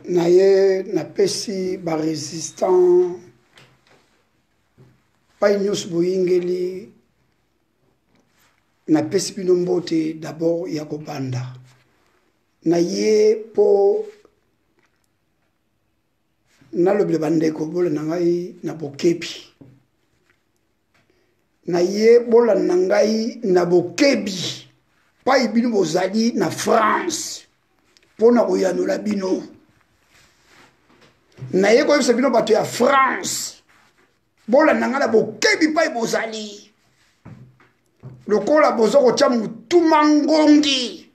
naye napesi ba résistant pa nyos boyingeli napesi bino mbote d'abord ya kobanda naye po nalobele bandeko bola nangai na bokebi naye bola nangai na bokebi pa ibino bozali na France pona koyanula bino naye ko yebisa bino bato ya France bola nanga na bokebi pa bozali lokola bozo kotia mutuma ngongi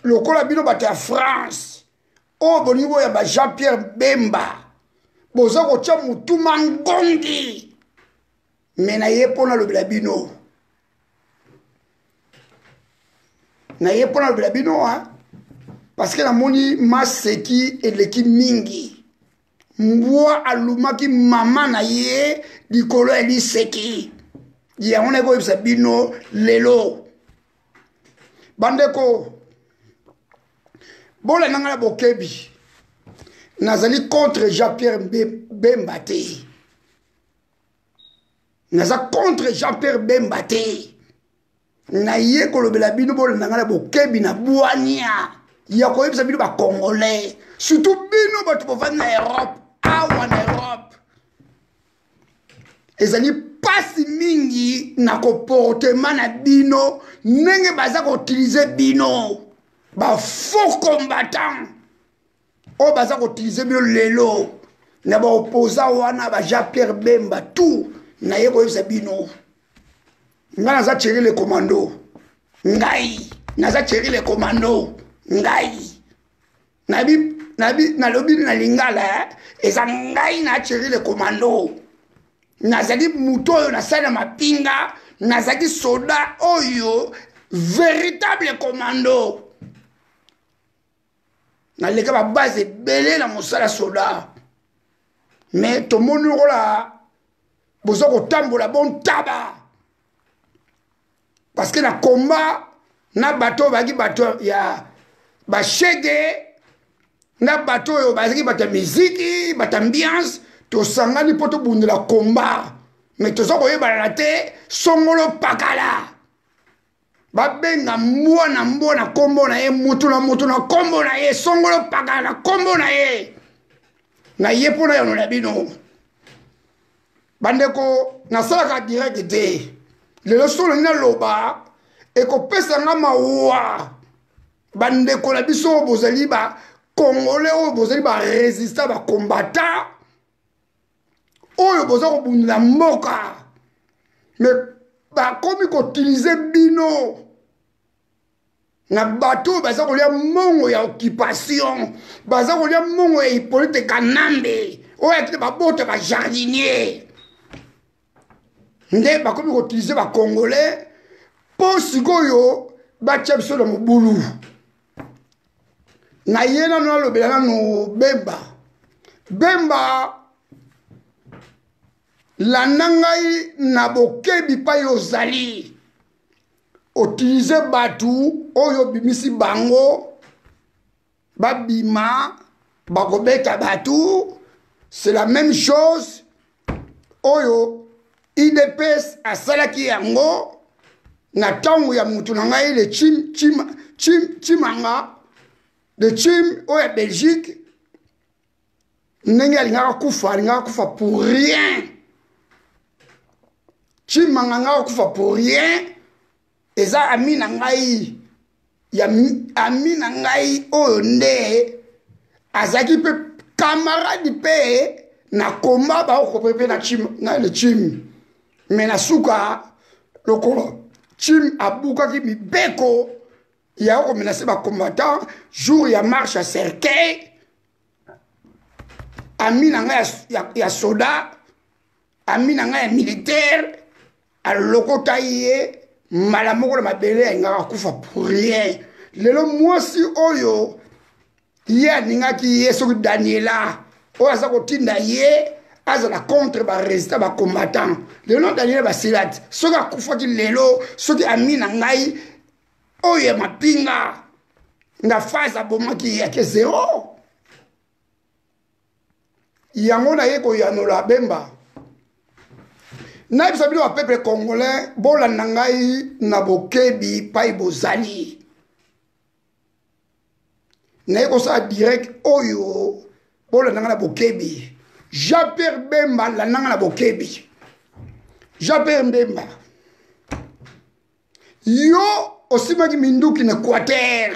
lokola bino bato ya France o bonibo ya ba Jean-Pierre Bemba bozo kotia mutuma ngongi mena ye pona lobela bino na ye pona lobela bino parce que la moni maseki eleki mingi mbwa alumaki mama na ye likolo eliseki yango na koyebisa bino lelo bandeko bola nanga na bokebi nazali contre Jean-Pierre Bemba te naza contre Jean-Pierre Bemba te na ye kolobela bino bola nanga na bokebi na bwania ya koyebisa bino ba Congolais surtout bino bato bovandi na Europe awa na Europe ezali pasi mingi na comportement na bino ndenge baza koutilize bino ba faux combattant o baza koutilize bino lelo na ba opposant wana ba Jean-Pierre Bemba tout na ye koyebisa bino nga naza Thierry le commando ngai naza Thierry le commando ngai nalobi na lingala eza ngai na Thierry le commando nazali muto oyo nasala mapinga nazali soda oyo véritable commando naleka ba base ebele na mosala soda mais tomoni lokola boza kotambola bon taba parce que na combat na bato baki bato ya bashege na bato oyo bazaki bato ya miziki bato ambiance tosangani po tobundela combat mais toza koyebana te songolo pakala babenga mbona kombo na ye mutu na kombo na ye songolo pakala kombo na ye mpona yanola bino bandeko nasalaka direct te lelo solo nina loba ekopesa nga mawa bandeko na biso oyo bozali ba Congolais oyo bozali ba résistant ba combattant oyo boza kobundela mboka mais bakomi koutilize bino na bato oyo baza kolia mongo ya occupation baza kolia mongo ya Hippolyte Kanambe oyo akite babota ba jardinier nde bakomi koutilize ba Congolais po sikoyo batia biso na mobulu na ye nano nalobela nano Bemba landa ngai na bokebi pa yo ozali utilize batu oyo bimisi bango babima bakobeta batu c'est la même chose oyo IDPS asalaki yango na tango ya mutu na ngai le chimanga le chim oyo ya Belgique ndenge alingaka kufa pour rien chimanga nga kufa pour rien eza ami na ngai ya ami na ngai oyo nde azaki pe camarade pe na komba ba okopepe na chim na le chim mais na suka lokolo chim abukaki mibeko ya okomenase ba combattant jour ya marche à cercueil ami na ngai ya soda ami na ngai ya militaire alokota ye mbala moko na mabele ayingaka kufa pour rien lelo mwasi oyo ye aningaki ye soki Daniela oyo aza kotinda ye azala contre ba résistant ba combattant lelo Daniela basilati soki akufaki lelo soki ami na ngai oyo ya mapinga na phase abomaki yake zéro yango na ye koyanola Bemba na biso bino ba peuple congolais bolanda ngai na bokebi pai bozali na ye kosala direct oyo bolanda ngai na bokebi Jean-Pierre Bemba landa ngai na bokebi Jean-Pierre Bemba yo osimaki minduki na Équateur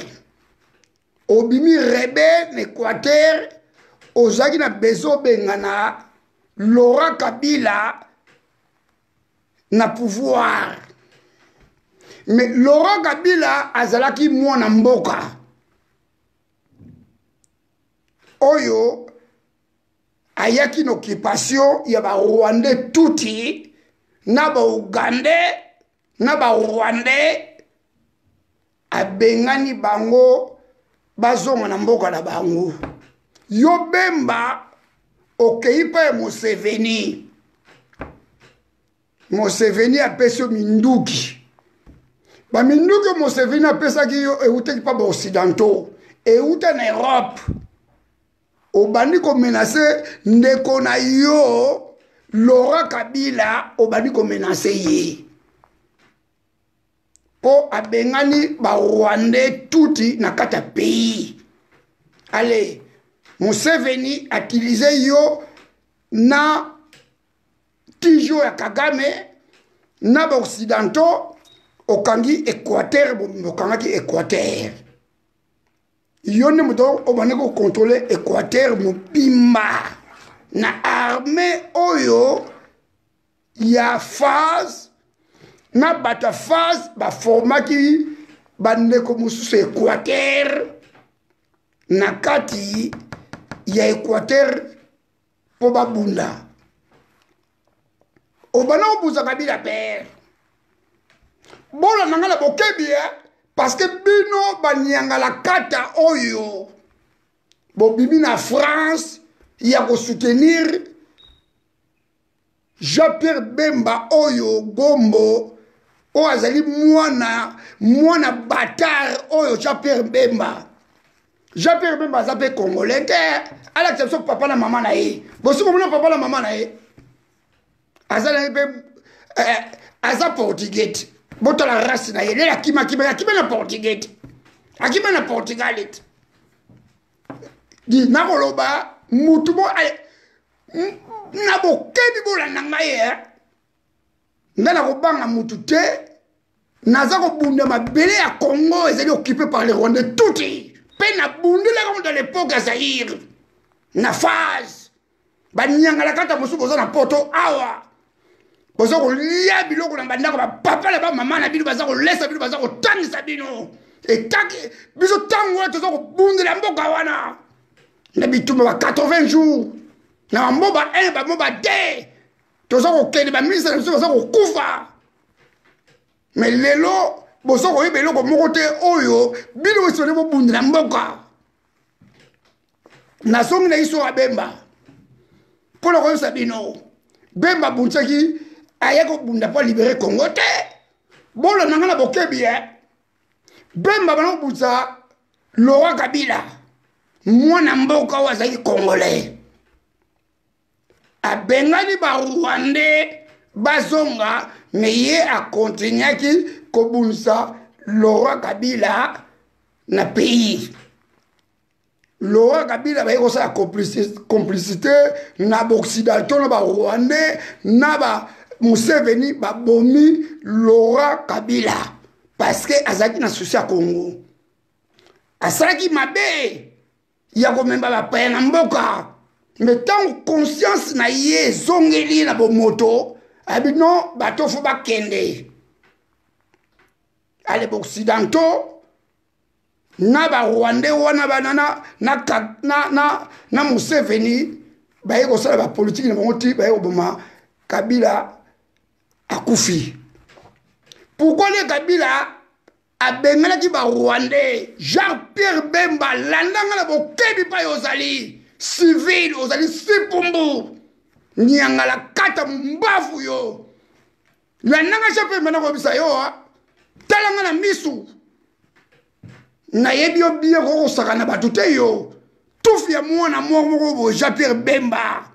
obimi rebe na Équateur ozaki na bezo bengana Laurent Kabila na pouvoir mais Laurent Kabila azalaki mwana mboka oyo ayaki na occupation ya ba Rwandais tuti na ba Ugandais na ba Rwandais abengani bango bazonga na mboka na bango yo Bemba okei pa Museveni Museveni apesi yo minduki ba minduki Museveni apesaki yo euteki pa ba occidentaux euta na Europe obandi ko menacer ndeko na yo Laurent Kabila obandi ko menacer ye po abengani ba Rwandais tuti na kata pays allez Museveni atilize yo na tijo ya Kagame na ba occidentaux okangi Équateur bokangaki Équateur yo ne muto obane ko contrôler Équateur mopimba na armée oyo ya phase na bata phase ba formaki bandeko mususu Équateur na kati ya Équateur po babunda obana obuza Kabila père bola nangala bokebi parce que bino banyanga la kata oyo bobimi na France ya ko soutenir Jean-Pierre Bemba oyo Gombo o azali mwana bâtard oyo Jean-Pierre Bemba azape congolais à l'exception papa na maman na ye bosi mona papa na maman na ye azala aza portugais botala race na ye lela kima na portugais akima na Portugal di na koloba mutu bo na bokebi bolanda ngai nga na kobanga mutu te naza kobunda mabele ya Congo ezali occupé par les Rwandais tuti pe na bundela comme dans l'époque ya Zaïre na phase banyanga la kata mosu boza na poto awa boza kolia biloko na bandako bapapa na bamama na bino baza kolesa bino baza kotangisa bino etaki biso ntango wana toza kobundela mboka wana na bitumba ba 80 jours na bamboba 1 bamboba 2 toza kokende baministre na biso baza kokufa mais lelo boza koyeba eloko moko te oyo bino esone bobundela mboka nasongi na iso ya Bemba mpona koyebisa bino Bemba buntisaki aya kobunda mpo libere Congo te bolo nanga na bokebi Bemba bana kobundisa Laurent Kabila mwana mboka oyo azalaki congolais abengani ba Rwandais bazonga me ye akontinuaki kobundisa Laurent Kabila na pays Laurent Kabila baye kosala complicité na occidentaux na ba Rwandais na ba Museveni babomi Laurent Kabila parce que azaki na souci ya Congo asalaki mabe ya komemba bapaya na mboka mais tant conscience na ye zongeli na bomoto abi non bato fo bakende ale ba occidentaux na ba Rwandais wana banana na Museveni baye kosala ba politique na bango ti baye koboma Kabila akufi pourquoi le Kabila abengalaki ba Rwandais Jean-Pierre Bemba landanga na bokebi pa yozali civil ozali sipumbu nyanga la kata mbafu yo landanga Jean-Pierre Bemba na kobisa yo talanga na misu na yebi yo bien ko saka na batute yo tufi ya mwana moko bo Jean-Pierre Bemba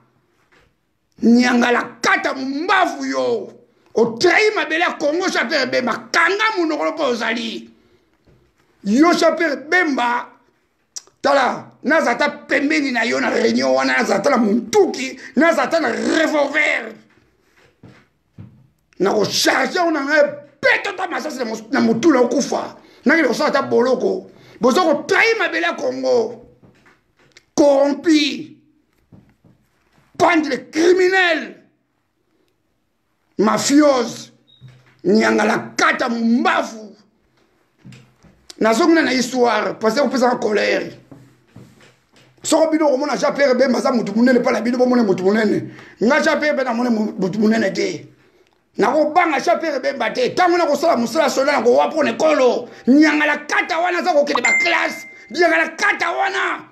nyangala kata mbafu yo o trahi mabele ya Congo Jean-Pierre Bemba kanga munokolo po ozali yo Jean-Pierre Bemba tala nazata pembeni na yo na réunion wana nazata na muntuki nazata na revolver na ko charger on a peto ta masasi na mutula okufa na ngile ko sata boloko bozo ko trahi mabele ya Congo corrompu, pendre les criminels, mafios, nyangala kata mbafu. Nazongna na histoire, parce qu'on peut en colère. Soko bino komona Jean-Pierre Bemba za mutu munene pala bino bomone mutu munene. Nga Jean-Pierre Bemba mone mutu munene te. Nako banga Jean-Pierre Bemba te. Tango na ko sala musala sona na ko wapo ne kolo. Nyangala kata wana za ko kende ba classe. Nyangala kata wana.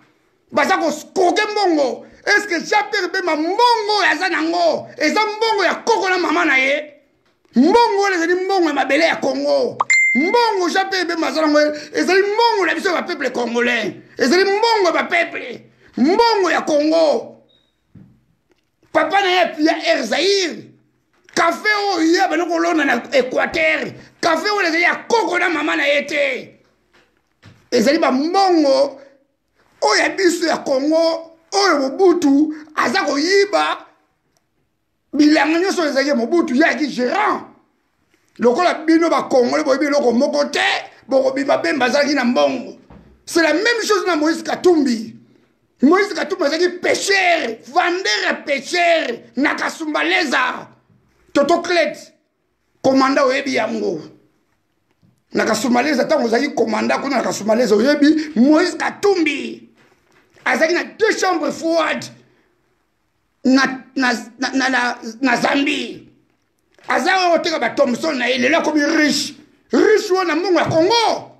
Baza ko koke mbongo. Est-ce que Jean-Pierre Bemba mbongo ya zanango? Eza mbongo ya koko na mama na ye. Mbongo ezali mbongo ya mabele ya Congo. Mbongo Jean-Pierre Bemba zanango ezali mbongo la biso ba peuple congolais. Ezali mbongo ba peuple. Mbongo ya Congo. Papa na ye pia Air Zaïre. Café o ya banoko lona na Équateur. Café o ezali ya koko na mama na ye te. Ezali ba mbongo oya biso ya Congo oyo Mobutu aza koyiba bilanga nyonso ezali Mobutu yaki gérant lokola bino ba Congolais boyebi eloko moko te bokobima Bemba azalaki na mbongo. C'est la même chose na Moïse Katumbi. Moïse Katumbi azalaki pêcheur, vendeur à pêcheur na Kasumbaleza Toto Clet commanda oyebi yango na Kasumbaleza tango ozalaki commanda kuna na Kasumbaleza oyebi Moïse Katumbi azaki na 2 chambres froides na Zambie. Aza oteka ba Thompson na ele la comme riche wana mbongo ya Congo.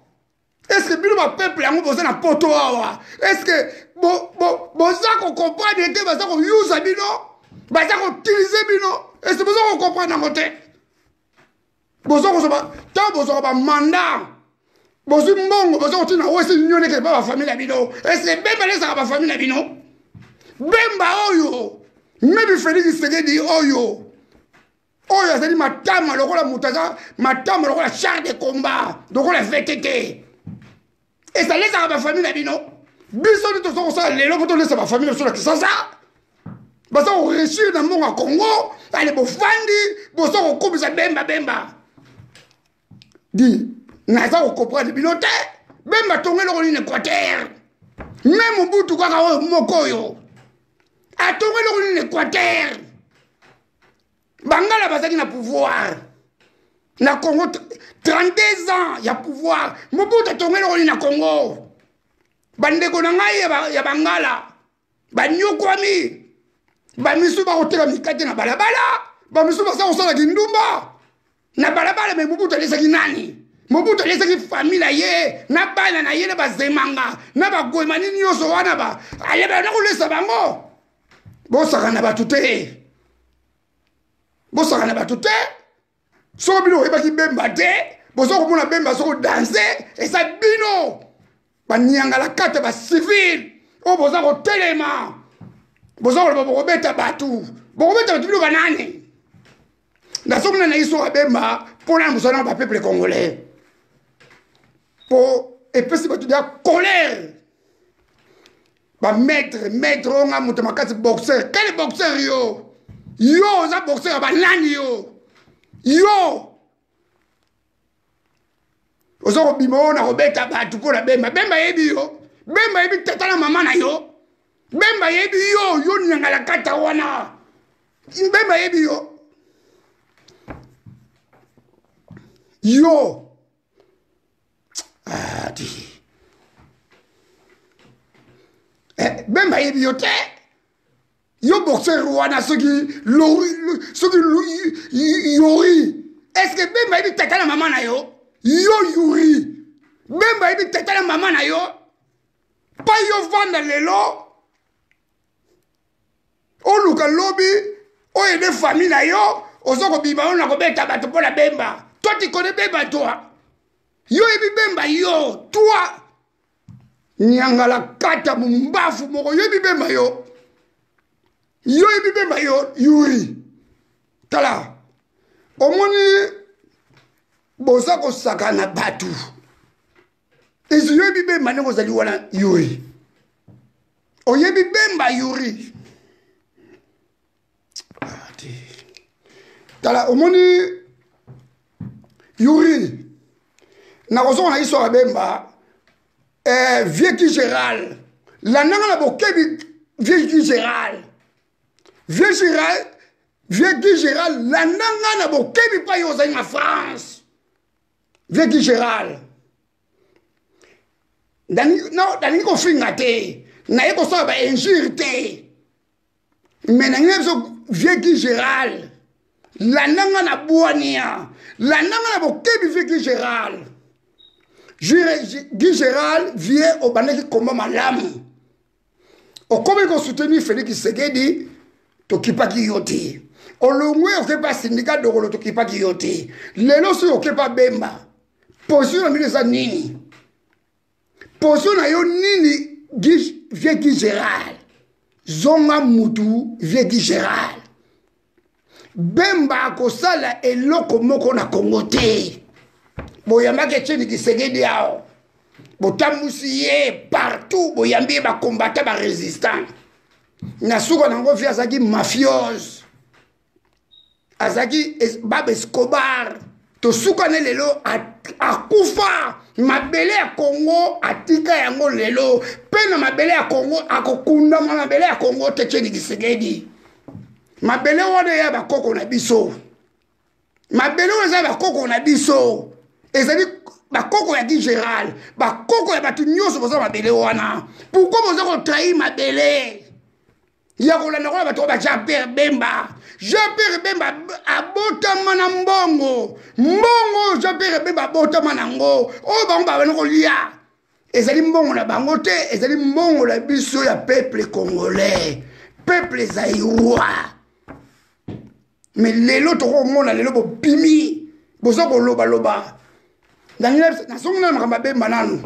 Est-ce que bino ba peuple yango boza na poto awa? Est-ce que boza ko comprendre te baza ko use bino? Baza ko utiliser bino? Est-ce que boza ko comprendre ngote? Boza ko soba ta boza ba mandat. Bozu mbongo boza ko tina wese union ke ba famille bino. Est-ce que Bemba lesa ba famille bino? Bemba oyo. Maybe Félix Tshisekedi oyo. Oyo azali matama lokola mutaza matama lokola char de combat lokola VTT. Et ça laisse à ma famille la bino. Biso de tout ça les lokoto laisse à ma famille sur la kisasa. Basa on réussir dans mon Congo, allez bo fandi, bo so ko komisa Bemba. Di naza ko comprendre bino te. Bemba tongelo ko ni Équateur. Même Mobutu kaka mokoyo. A tongelo ko ni Équateur. Bangala bazaki na pouvoir. Na Congo 32 ans ya pouvoir. Mobutu tongelo na Congo. Bandeko na ngai ya Bangala. Banyokwami. Bamisu ba hotela mikate na balabala. Bamisu ba sa osala kindumba. Na balabala me Mobutu alesaki nani? Mobutu alesaki famille ye, na bana na ye na bazemanga, na bagwema nini nyonso wana ba. Aleba na kolesa bango. Bosaka na batute. Bosaka na batute. So bino ebaki Bemba te, bozo komona Bemba soko danser et ça bino. Ba nyanga la kata ba civil. O bozo ko telema. Bozo ko bobeta batu. Bobeta batu bino banane. Na soko na iso Bemba pour la musana ba peuple congolais. Pour et puis c'est batu de colère. Ba maître on a mutu makati boxeur. Quel boxeur yo? Yo za boxeur ba nani yo? Yo Ozo bimo na robeta batu pour la Bemba. Bemba yebi yo. Bemba yebi tata na mama na yo. Bemba yebi yo nyanga la kata wana. Bemba yebi yo. Yo. Ah di. Bemba yebi yo te. Yo boxeur wana soki yori. Est-ce que Bemba yebi tata na mama na yo? Yo yuri. Bemba yebi tata na mama na yo. Pa yo vanda lelo. O luka lobi. O yede famille na yo. Ozoko biba on na kobeta bato pour la Bemba. Toi tu connais Bemba toi. Yo yebi Bemba yo. Toi. nyangala kata mumbafu moko yebi bemba yo yebi bemba yo Yuri tala omoni boza ko sakana batu ezo yebi bemba ne kozali wana Yuri oyebi bemba Yuri tala omoni Yuri na kozonga na histoire bemba vieux qui Gérald la nanga na bokebi vieux qui Gérald vieux qui Gérald la nanga na bokebi pa yo zali na France vieux qui Gérald dani ko finga te na yeko so ba injure te mais na ngebso vieux qui Gérald la nanga na boania la nanga na bokebi vieux qui Gérald Guy Gérald vient au banaki comme malamu. Au comme qu'on soutenir Félix Tshisekedi, tokipa kiyoti. Au longwe on pas syndicat de rolo tokipa kiyoti. Lelo si on pas bemba. Position na milesa nini. Position na yo nini Guy Gérald. Zonga mutu vie Guy Gérald. Bemba kosala eloko moko na Congo te. Boyambake tcheni Tshisekedi yao. Botambusiye partout. Boyambi ba combattant ba résistant. Nasuko nango fi azaki mafiose. Azaki Bab Escobar. To suka ne lelo akufa. Mabele ya Congo atika yango lelo. Pena mabele ya Congo akokunda mabele ya Congo te tcheni Tshisekedi. Mabele wane ya bakoko na biso. Mabele wane ya bakoko na biso. Ezali bakoko ya Guy Gérald bakoko ya batu nyonso boza mabele wana pourquoi boza ko trahir mabele ya kolanda ko batu ba Jean-Pierre Bemba abotama na mbongo Jean-Pierre Bemba abotama nango o bango ba bana ko lia ezali mbongo na bango te ezali mbongo la biso ya peuple congolais peuple zaïrois mais lelo to ko mona lelo bo bimi boza ko loba Daniel, na songa na bemba nanu.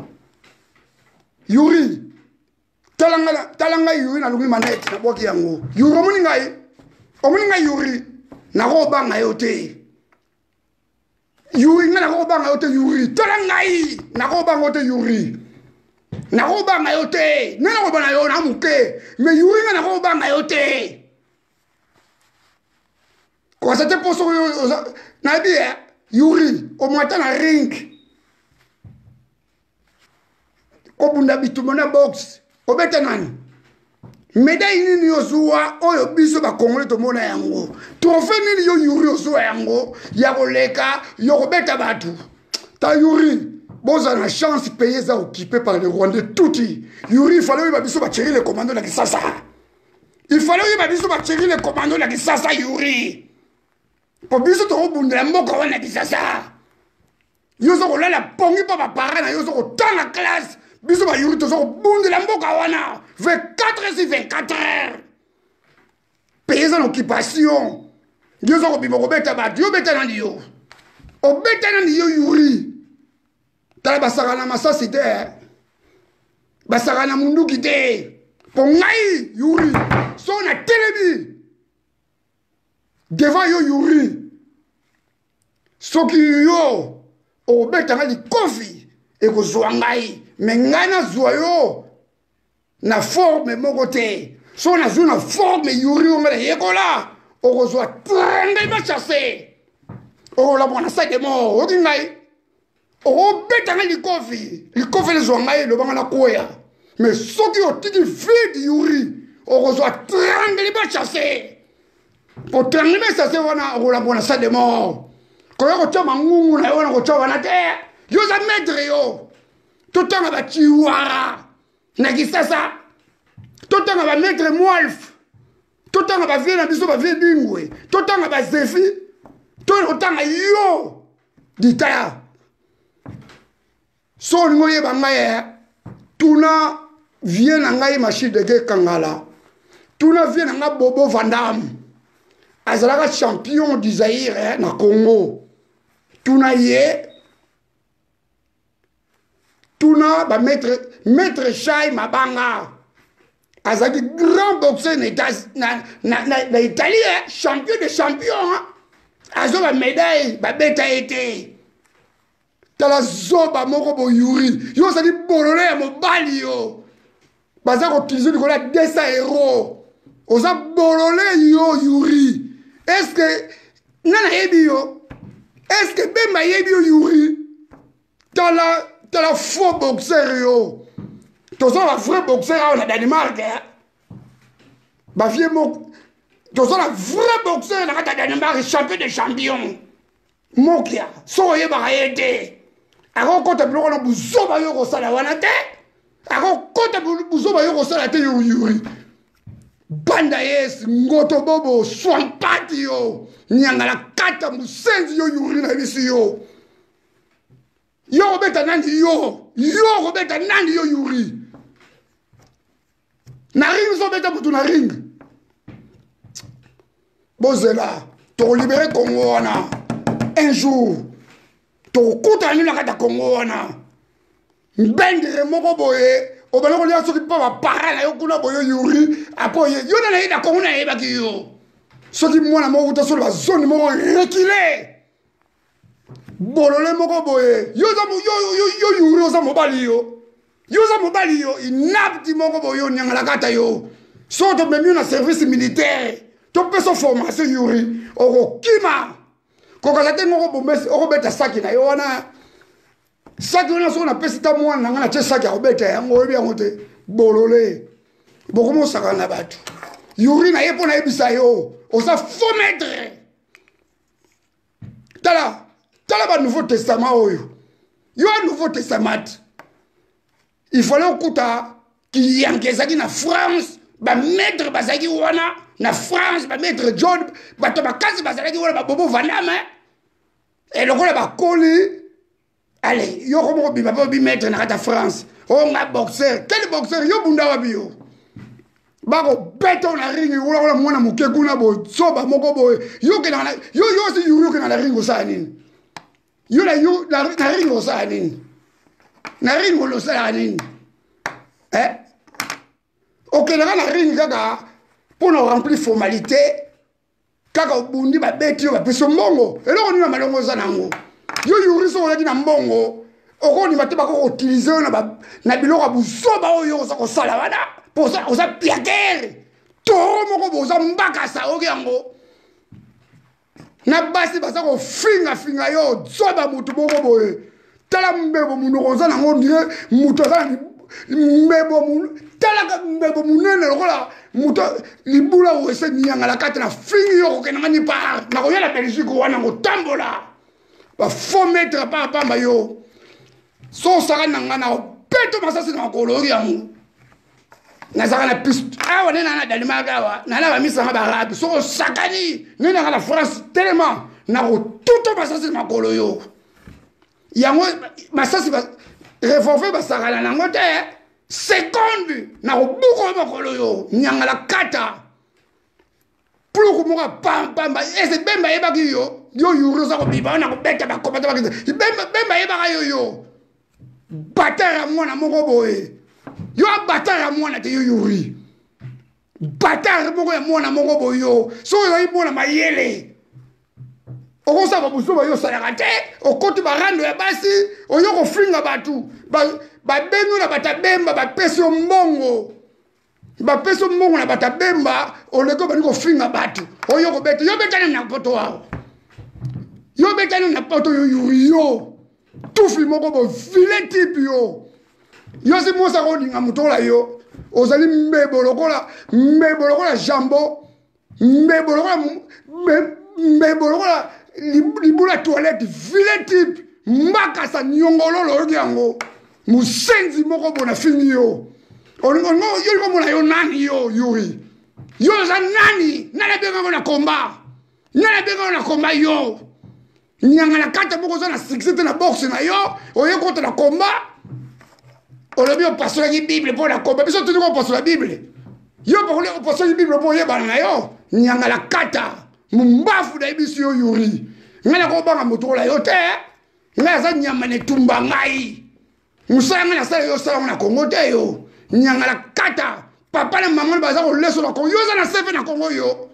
Yuri. Talanga Yuri na lungi maneti na boki yango. Yuri omuni ngai Yuri. Na roba nga yote. Yuri na roba nga yote Yuri. Talanga na roba nga yote Yuri. Na roba nga yote. Na roba na yo na muke. Mais Yuri na roba nga yote. Kwa sa te poso na bia Yuri o mwata na ring. Obunda bitumona box obeta nani médaille nini yozuwa oyo biso ba Congolais to mona yango trophée nini yo Yuri yozuwa yango ya koleka yo kobeta batu ta Yuri boza na chance payer ça occupé par les Rwandais touti Yuri il fallait ba biso ba tirer les commandos la Kisasa il fallait ba biso ba tirer les commandos la Kisasa Yuri po biso to obunda mboka wana Kisasa yo zo kolala pongi pa ba parana yo zo kotanga classe biso ba Yuri tozo bunde la mboka wana 24 heures sur 24 heures paysan en occupation yo zo bimo kobeta ba yo beta na yo obeta na yo Yuri tala basaka na masasi te basaka na munduki te po ngai Yuri so na telebi devant yo Yuri soki yo obeta ngali kofi e ko ngai mais ngana zoyo na forme moko te so na zo na forme Yuri ngala yekola o zo trende ba chasse o la bona sa de mo o ngai o beta ngali kofi le zo ngai lo banga na koya mais soki o tiki vide Yuri o zo trende ba chasse o trende ba chasse wana o la bona sa de mo ko yo ko chama ngungu na yo na ko chama na te yo za medre yo totanga ba chiwara na Kisasa totanga ba maître Mwalf totanga ba vie na biso ba vie bingwe totanga ba zefi totanga yo ditaya so ngoye ba ngaye tuna vie na ngai machine de guerre Kangala tuna vie na nga Bobo Vandam azalaka champion du Zaïre na Congo tuna ye tuna ba maître Chai Mabanga azaki grand boxeur na Italie, champion de champion, azo ba médaille ba beta été tala zoba moko bo Yuri yo sali bolole ya mobali yo baza ko utiliser ko la 200 €. Oza bolole yo Yuri. Est-ce que nana yebi yo? Est-ce que Bemba yebi yo Yuri? Tala faux boxeur yo. Tozo la vrai boxeur au Danemark. Ba vie mo tozo la vrai boxeur na Danemark, champion de champion. Mokia so yeba yete. Ako kota biloko na buzoba yo ko sala wana te. Ako kota buzoba yo ko sala te yo Yuri. Banda yes ngoto bobo swampati yo nyangala kata musenzi yo Yuri na bisi yo. Yo beta nandi yo beta nandi yo Yuri. Na ring so beta butu na ring. Bozela to libérer Congo wana un jour. To kuta ni na kata Congo wana. Mbendere moko boye obana ko lia soki pa ba parana yo kuna boyo Yuri apoye yo na ida Congo na yeba ki yo. Soki mwana moko ta so la zone moko reculé. Bolole moko boye yo Yuri oza mobali yo inapti moko boyo nyangala kata yo so to memi na service militaire to peso formation Yuri oko kima koka te moko bomesi oko beta saki na yo wana saki wana so na pesita mwana ngana che saki obeta yango ebi yango te bolole boko mo saka na batu Yuri na yepo na ebisa yo oza faux maître tala ba Nouveau Testament oyo yo Nouveau Testament il fallait okuta ki yangezaki na France ba maître bazaki wana na France ba maître John bato bakasi bazalaki wana ba bobo vanama et lokola ba koli allez yo komo bi ba maître na kata France o nga boxeur quel boxeur yo bunda wa bio bako beto na ringi wala mwana mukeku na bo soba moko boy yo ke na yo si Yuri ke na ringo sa nini yo na ringo sa nini na ringo lo sa nini ok na ringi kaka pour nous remplir formalité kaka bundi ba beti yo ba peso mbongo eloko ni na malongo za nango yo Yuri so yaki na mbongo okoni mateba ko utiliser na biloko busoba oyo za ko sala wana pour ça oza piatere toro moko boza mbakasa oki yango na basi baza ko finga yo zoba mutu moko boye tala mbebo munoko za nango ndire mutu za mbebo tala mbebo munene lokola mutu libula wese nyanga la kata na fingi yo ko kenanga ni par na ko yela Belgique wana ngo tambola ba faux mettre pa pamba yo so saka nanga na peto masasi na kolori yango nazaka na piste awa nena na Danemark awa na ba misanga ba rabi so sakani nena na France tellement na ko tuto masasi makolo yo yango masasi ba revolver ba sakana na ngote seconde na ko buko makolo yo nyanga la kata pluku moka pam ese bemba yeba ki yo Yuri za ko biba na ko beta ba kopata ba bemba yeba ka yo batara mwana moko boye yo batara mwana te yo Yuri batara moko ya mwana moko boyo so yo mwana mayele okosa ba busuba yo salaka te okoti barando ya basi oyo ko flinga batu ba bengo na batabemba ba peso mbongo na batabemba oleko bani ko flinga batu oyo ko beta yo betana na poto wao yo betana na poto yo Yuri yo tufi moko bo vile type yo si mosa ko ninga mutola yo ozali mbebo lokola jambo mbebo lokola libula toilette vile type mbaka sa nyongololo yango musenzi moko bona fini yo olingo yo ko mona yo nani yo Yuri yo za nani nana benga na komba yo nyanga na kata moko za na succès na boxe na yo oye contre na combat olobi opasola ki Bible pour la combat biso tuni ko pasola Bible yo pa ko pasola Bible pour ye bana yo nyanga la kata mumbafu da biso yo Yuri ngala ko banga motola yo te ngala za nyama ne tumba ngai Musanga na sala yo sala na Congo te yo. Nyangala kata. Papa na maman baza ko leso na Congo. Yo za na sefe na Congo yo.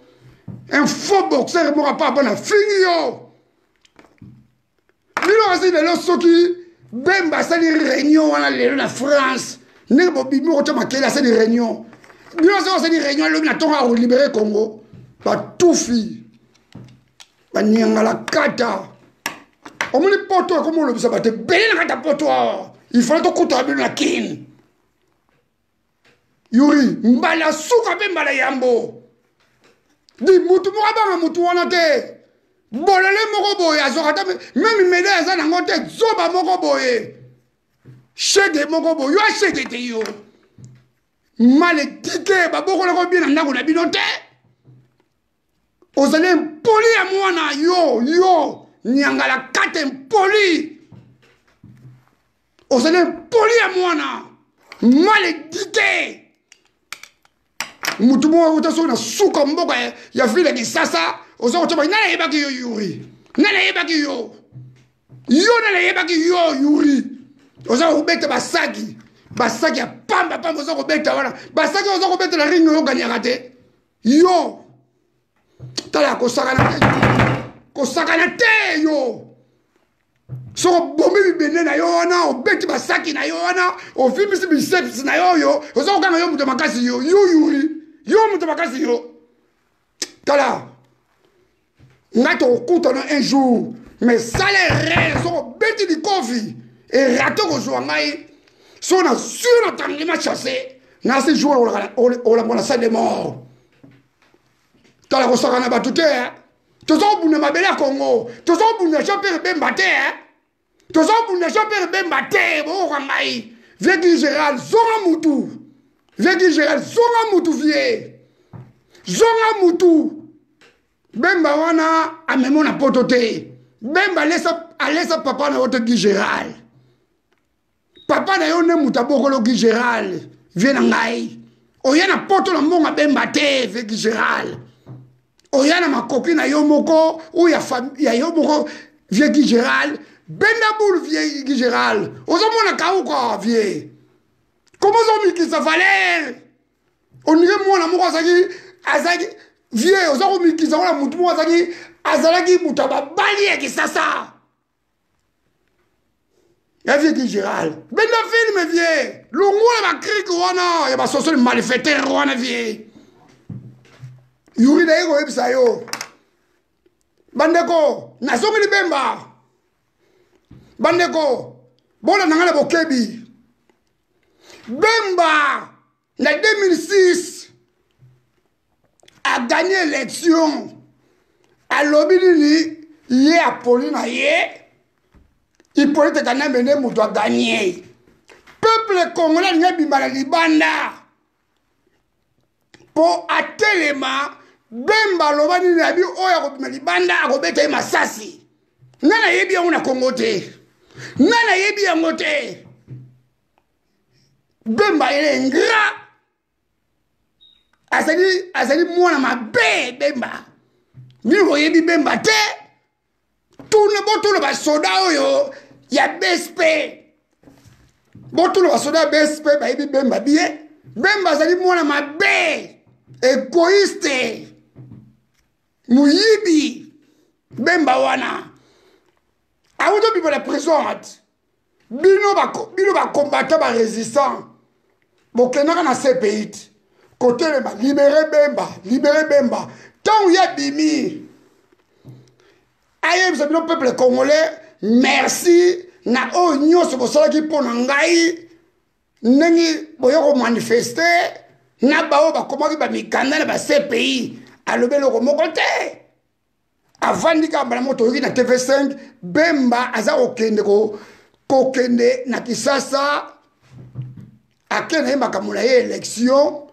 Un faux boxeur mo pas na fini yo. Bino asi de lo soki Bemba sali réunion wana lelo na France. Ne bobi mo ko makela sali réunion. Bino sali réunion lo na tonga ko libérer Congo. Ba tufi. Ba nyangala kata. Omoni poto comme le bisa bate belé na kata poto. Il faut to kuta bino na kin. Yuri mbala suka Bemba la yambo. Di mutu mo abanga mutu wana te. Bolele moko boye azokata même mede eza nango te zoba moko boye. Shege moko boye yo shege te yo. Maledike baboko lako bien ndako na bino te. Ozale mpoli ya mwana yo nyangala kate mpoli. Ozale mpoli ya mwana maledike. Mutu mo utaso na suka mboka ya vile kisasa ozo choma nana yebaki yo Yuri nana yebaki yo nana yebaki yo Yuri ozo ubeta basaki ya pamba ozo kubeta wana basaki ozo kubeta la ringo yo ganyaka te yo tala kosakana te yo so bombi bibende na yo wana obeti basaki na yo wana ofimisi biceps na yo ozo kanga yo mutu makasi yo Yuri yo mutu makasi yo tala ngato okuta na un jour mais salaire so beti di kofi et rato ko zo ngai so na sur na tangima chassé na ce jour on la salle de mort tala ko saka na batute tozo buna mabela Congo tozo buna champion Bemba te tozo buna champion Bemba te bo ngai Vieux Gérald zonga mutu vie zonga mutu Bemba wana amemo na poto te. Bemba alesa papa na wote Guy Gérald. Papa na yo ne mutabokolo Guy Gérald. Viens ngai. Oya na poto na mbonga Bemba te ve Guy Gérald. Oya na makoki na yo moko ou ya yo moko vie Guy Gérald. Benda boule vie Guy Gérald. Ozo mona ka uko vie. Comment zo mikisa Valère? On dirait moi na moko azaki vie ozako mikiza wana mutu mo azalaki mutaba bali ya kisasa ya vie Guy Gérald benda film vie longola ba krik wana ya ba social malfaiteur wana vie Yuri na ego ebisa yo bandeko nasongi ni Bemba bandeko bona nangala bokebi Bemba na 2006 a gagné l'élection à l'obédini yé à Pauline il peut être gagné mais ne doit gagner peuple congolais n'a bimala libanda pour atelema Bemba lobani na bi oya ko bimala libanda akobeta masasi nana yebi yango na Congo te nana yebi yango te Bemba il est ingrat azali mwana mabe Bemba bino yebi Bemba te tune botulo ba soda oyo ya BSP botulo ba soda BSP ba yebi Bemba bien Bemba azali mwana mabe égoïste muyibi Bemba wana awuto bibo la prison bino ba combattant ba résistant bokenaka na CPI côté libérer Bemba tant il y a bimi aye le peuple congolais merci na o nyonso bosala ki pona ngai nengi boyo ko manifester na bao ba komaki ba mikanda na ba CPI alobelo ko moko te avandi ka bana moto na TV5 Bemba aza okende na Kisasa akena yemba mula ye élection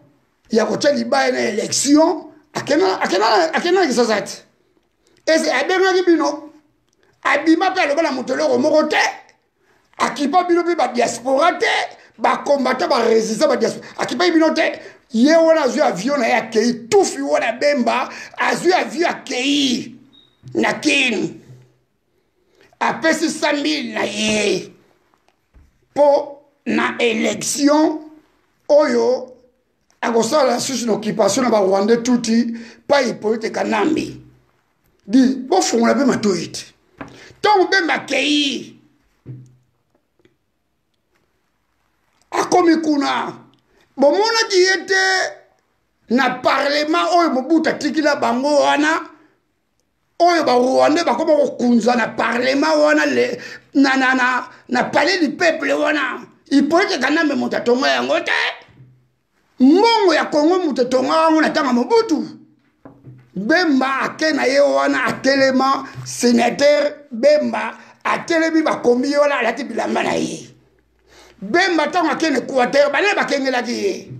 ya kocha libaye na élection akena Kisasa te ese abenga bino abima pe alobela motoloko moko te akipa bino pe ba diaspora te ba combattant ba résistant ba diaspora akipa bino te ye wana azwi avion na ya kei tufi wana Bemba azwi avion akei na kin apesi 100 000 na ye pour na élection oyo akosala susu na occupation na ba Rwanda tuti pa Hippolyte Kanambe di bofungola pe matoyi te ntongo Bemba akei akomi kuna bomonaki ye te na parlement oyo Mobutu atikila bango wana oyo barwandais bakoma kokunza na parlement wana na palais du peuple wana Hippolyte Kanambe moto atonga yango te mbongo ya Congo moto atonga yango na ntango Mobutu Bemba ake na ye wana atelema sénateur Bemba atelemi bakombi wana alati bilamba na ye Bemba ntango ake na Équateur bana bakengelaki ye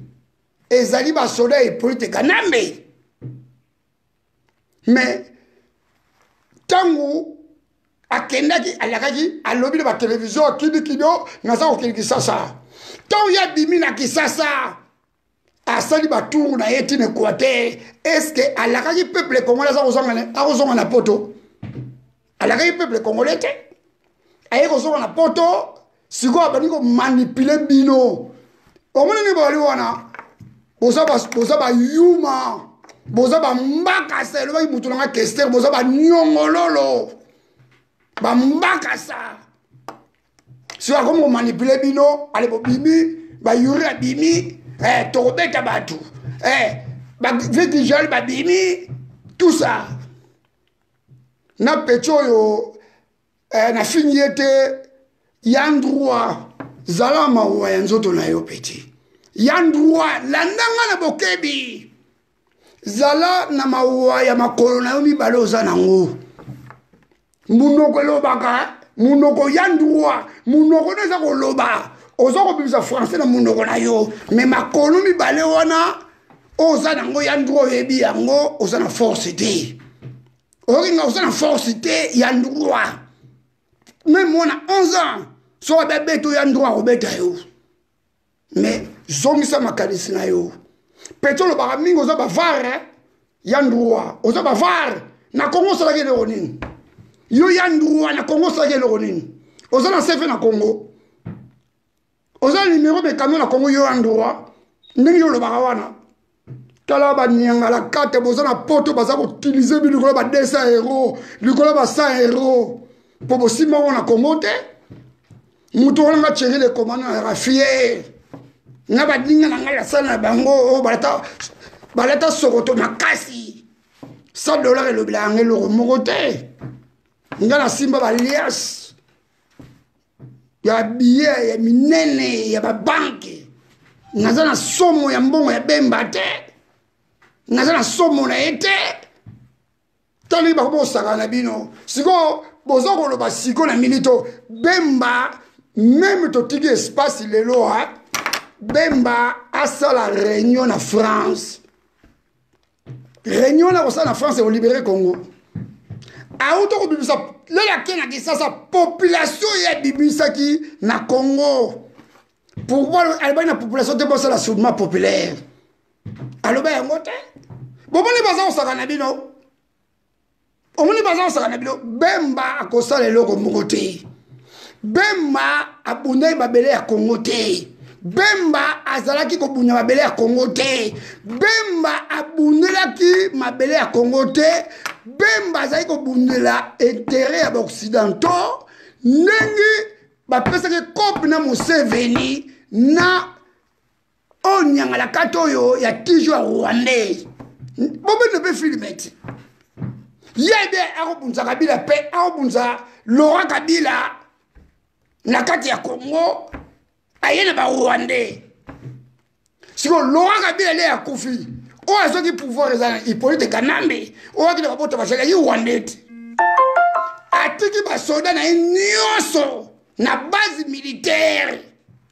ezali basoda Hippolyte Kanambe mais tangu akendaki alakaki alobi na batelevizio kidikidio naza kokende Kisasa ntango ya bimi na Kisasa asali baturu na ye tina Équateur est-ce que alakaki peuple congolais akozonga na poto alakaki peuple congolais te aye kozonga na poto sikoyo abandi komanipule bino omonani bali wana boza bayuma boza bambakasa elobaki mutu nanga Kester boza banyongololo bambakasa sikoyo akomi komanipule bino ale bobimi bayuri abimi tokobeta batu bavekijal babimi tout ça na peti oyo na fini ete ya ndroit zala mawa ya nzoto na yo peti ya ndroit landanga na bokebi zala na mawa ya makolo na yo mibale oza nango munoko elobaka munoko ya ndroit munoko neza koloba oza kobimisa français na munoko na yo mais makolo mibale wana oza nango ya ndroit oyebi yango oza na force te okinga oza na force te ya ndroit même mwana 11 ans so bebeto ya ndroit akobeta yo mais zongisa makanisi na yo peto lobaka mingi oza bavare ya ndroit oza bavare na Congo osalaki eloko nini yo ya ndroit na Congo osalaki eloko nini oza na sefe na Congo oza numéro de camion na Congo yo ya ndroit ndenge yo lobaka wana tala banyangala kate boza na poto baza koutilize bi likolo ba 200 euros likolo ba 100 euros po bosimba wana Congo te mutu wana nga chéri le commandant na rafie nga badinga na ngai asala na bango balata sokoto makasi $100 elobela yango eloko moko te nga na simba balias ya billet ya minene ya babanke naza na somo ya mbongo ya Bemba te naza na somo na ye te tali bakoma osaka na bino sikoyo boza koloba siko na milito Bemba même totiki espace lelo Bemba asala réunion na France réunion na kosala na France olibere Congo auto kobimisa lela ke na Kisasa population ya bibisaki na Congo pourquoi alibani na population te bosala soudement populaire aloba yango te bomoni baza kosaka na bino omoni baza kosaka na bino Bemba akosala eloko moko te Bemba abundaki babele ya Congo te Bemba azalaki kobunya mabele ya Congo te Bemba abundelaki mabele ya Congo te Bemba azalaki kobundela intérêt ya baoccidentaux ndenge bapesaki kope na Museveni na onyangala kati oyo ya tijo ya Rwandais bobene mpe filme te yebe akobunza Kabila mpe akobunza Laurent Kabila na kati ya Congo aye na Rwandais siko Laurent Kabila le akufi o azoki pouvoir ezana Hippolyte Kanambe o akile babota bashaka yi Rwandais atiki basoda na nyonso na base militaire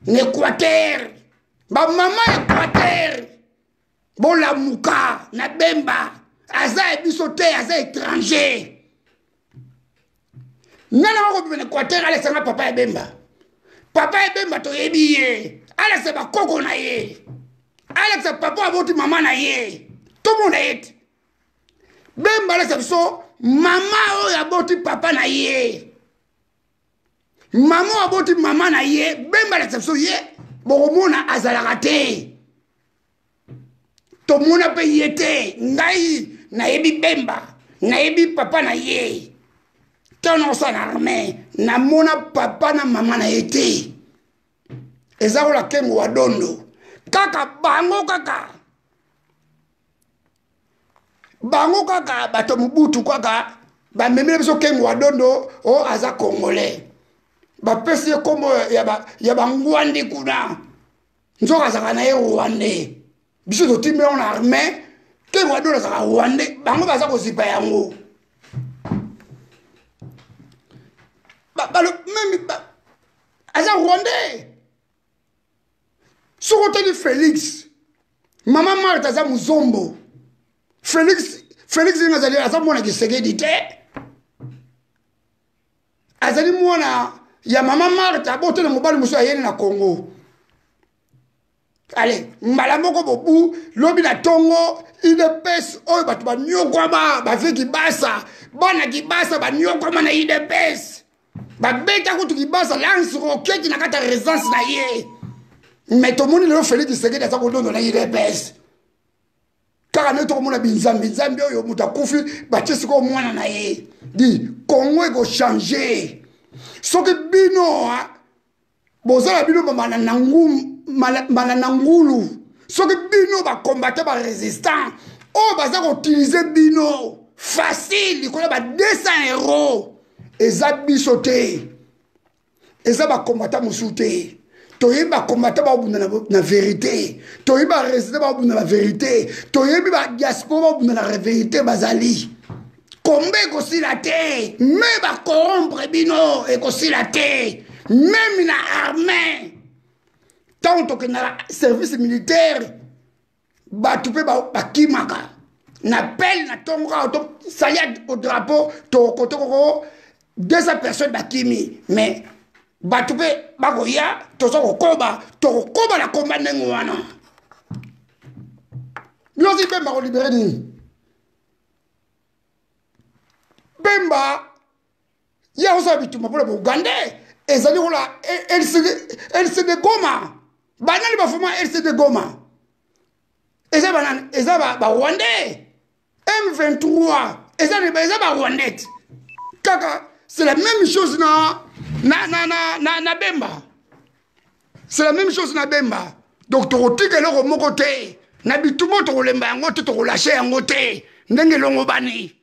na Équateur ba mama Équateur bola muka na Bemba aza ebiso te aza étranger nana ko bina Équateur ala sanga papa ya Bemba to yebi ye ala se ba koko na ye ala se papa aboti mama na ye to mona yet Bemba ala se so mama o ya boti papa na ye Maman aboti maman na ye, bemba la tepso ye, bokomona azalaka te. Tomona pe yete, ngai na yebi bemba, na yebi papa na ye. Tono sa na armée, na mona papa na maman na yete. Ezako la kengo wadondo. Kaka bango kaka. Bango kaka bato mubutu kaka. Ba memele biso kengo wadondo o aza congolais. Ba pesi kombo ya ba ngwandi kuna. Nzoka zaka na ye Rwandais. Biso to timbe on armée, kengo wadondo zaka Rwandais, bango baza ko zipa yango. Même aza Rwandais. Sokoteli Félix. Maman Marthe aza Muzombo. Félix ngazali aza mwana Kisegedi te. Azali mwana ya Maman Marthe abote na mobali muso ayeni na Congo. Allez, mbala moko bobu lobi na tongo IDPS oyo batu ba nyokwa ba fiki basa. Bana kibasa ba nyokwa na IDPS. Ba beta kutu kibasa lance roquette na kata résidence na ye. Mais tout le monde le fait qui se guette à sa couleur dans l'IDPS. Car nous tout le monde a binzambi, yo muta kufi, bâti comme moi na ye. Dit Congo est changer. Ce que bino, bozala bino mana nangulu. Ce que bino va combattre par résistant. Oh baza utiliser bino facile, il connaît ba 200 €. Et ça bisoté. Et ça va combattre musuté. Toyeba combattre ba na vérité. Toyeba résister ba na vérité. Toyeba diaspora ba na vérité bazali. Combe ko silate, mais ba corrompre bino et ko silate, même na armée. Tant que na service militaire ba tupe ba kimaka. Na pelle na tonga to salia au drapeau to kotoko 200 personnes ba kimi, mais Batoupe bagoya toko koba la combat nengwana. Yosi Bemba ko libéré ni. Bemba ya osa bituma pour le Ougandais ezali ko la LCD Goma. Banani ba fuma LCD Goma. Eza banani eza ba Rwandais. M23 eza ba Rwandais. Kaka c'est la même chose na Bemba. C'est la même chose na Bemba. Donc tu retires le mot côté. N'habitumo to lemba yango te to lâcher yango te. Ndenge longo bani.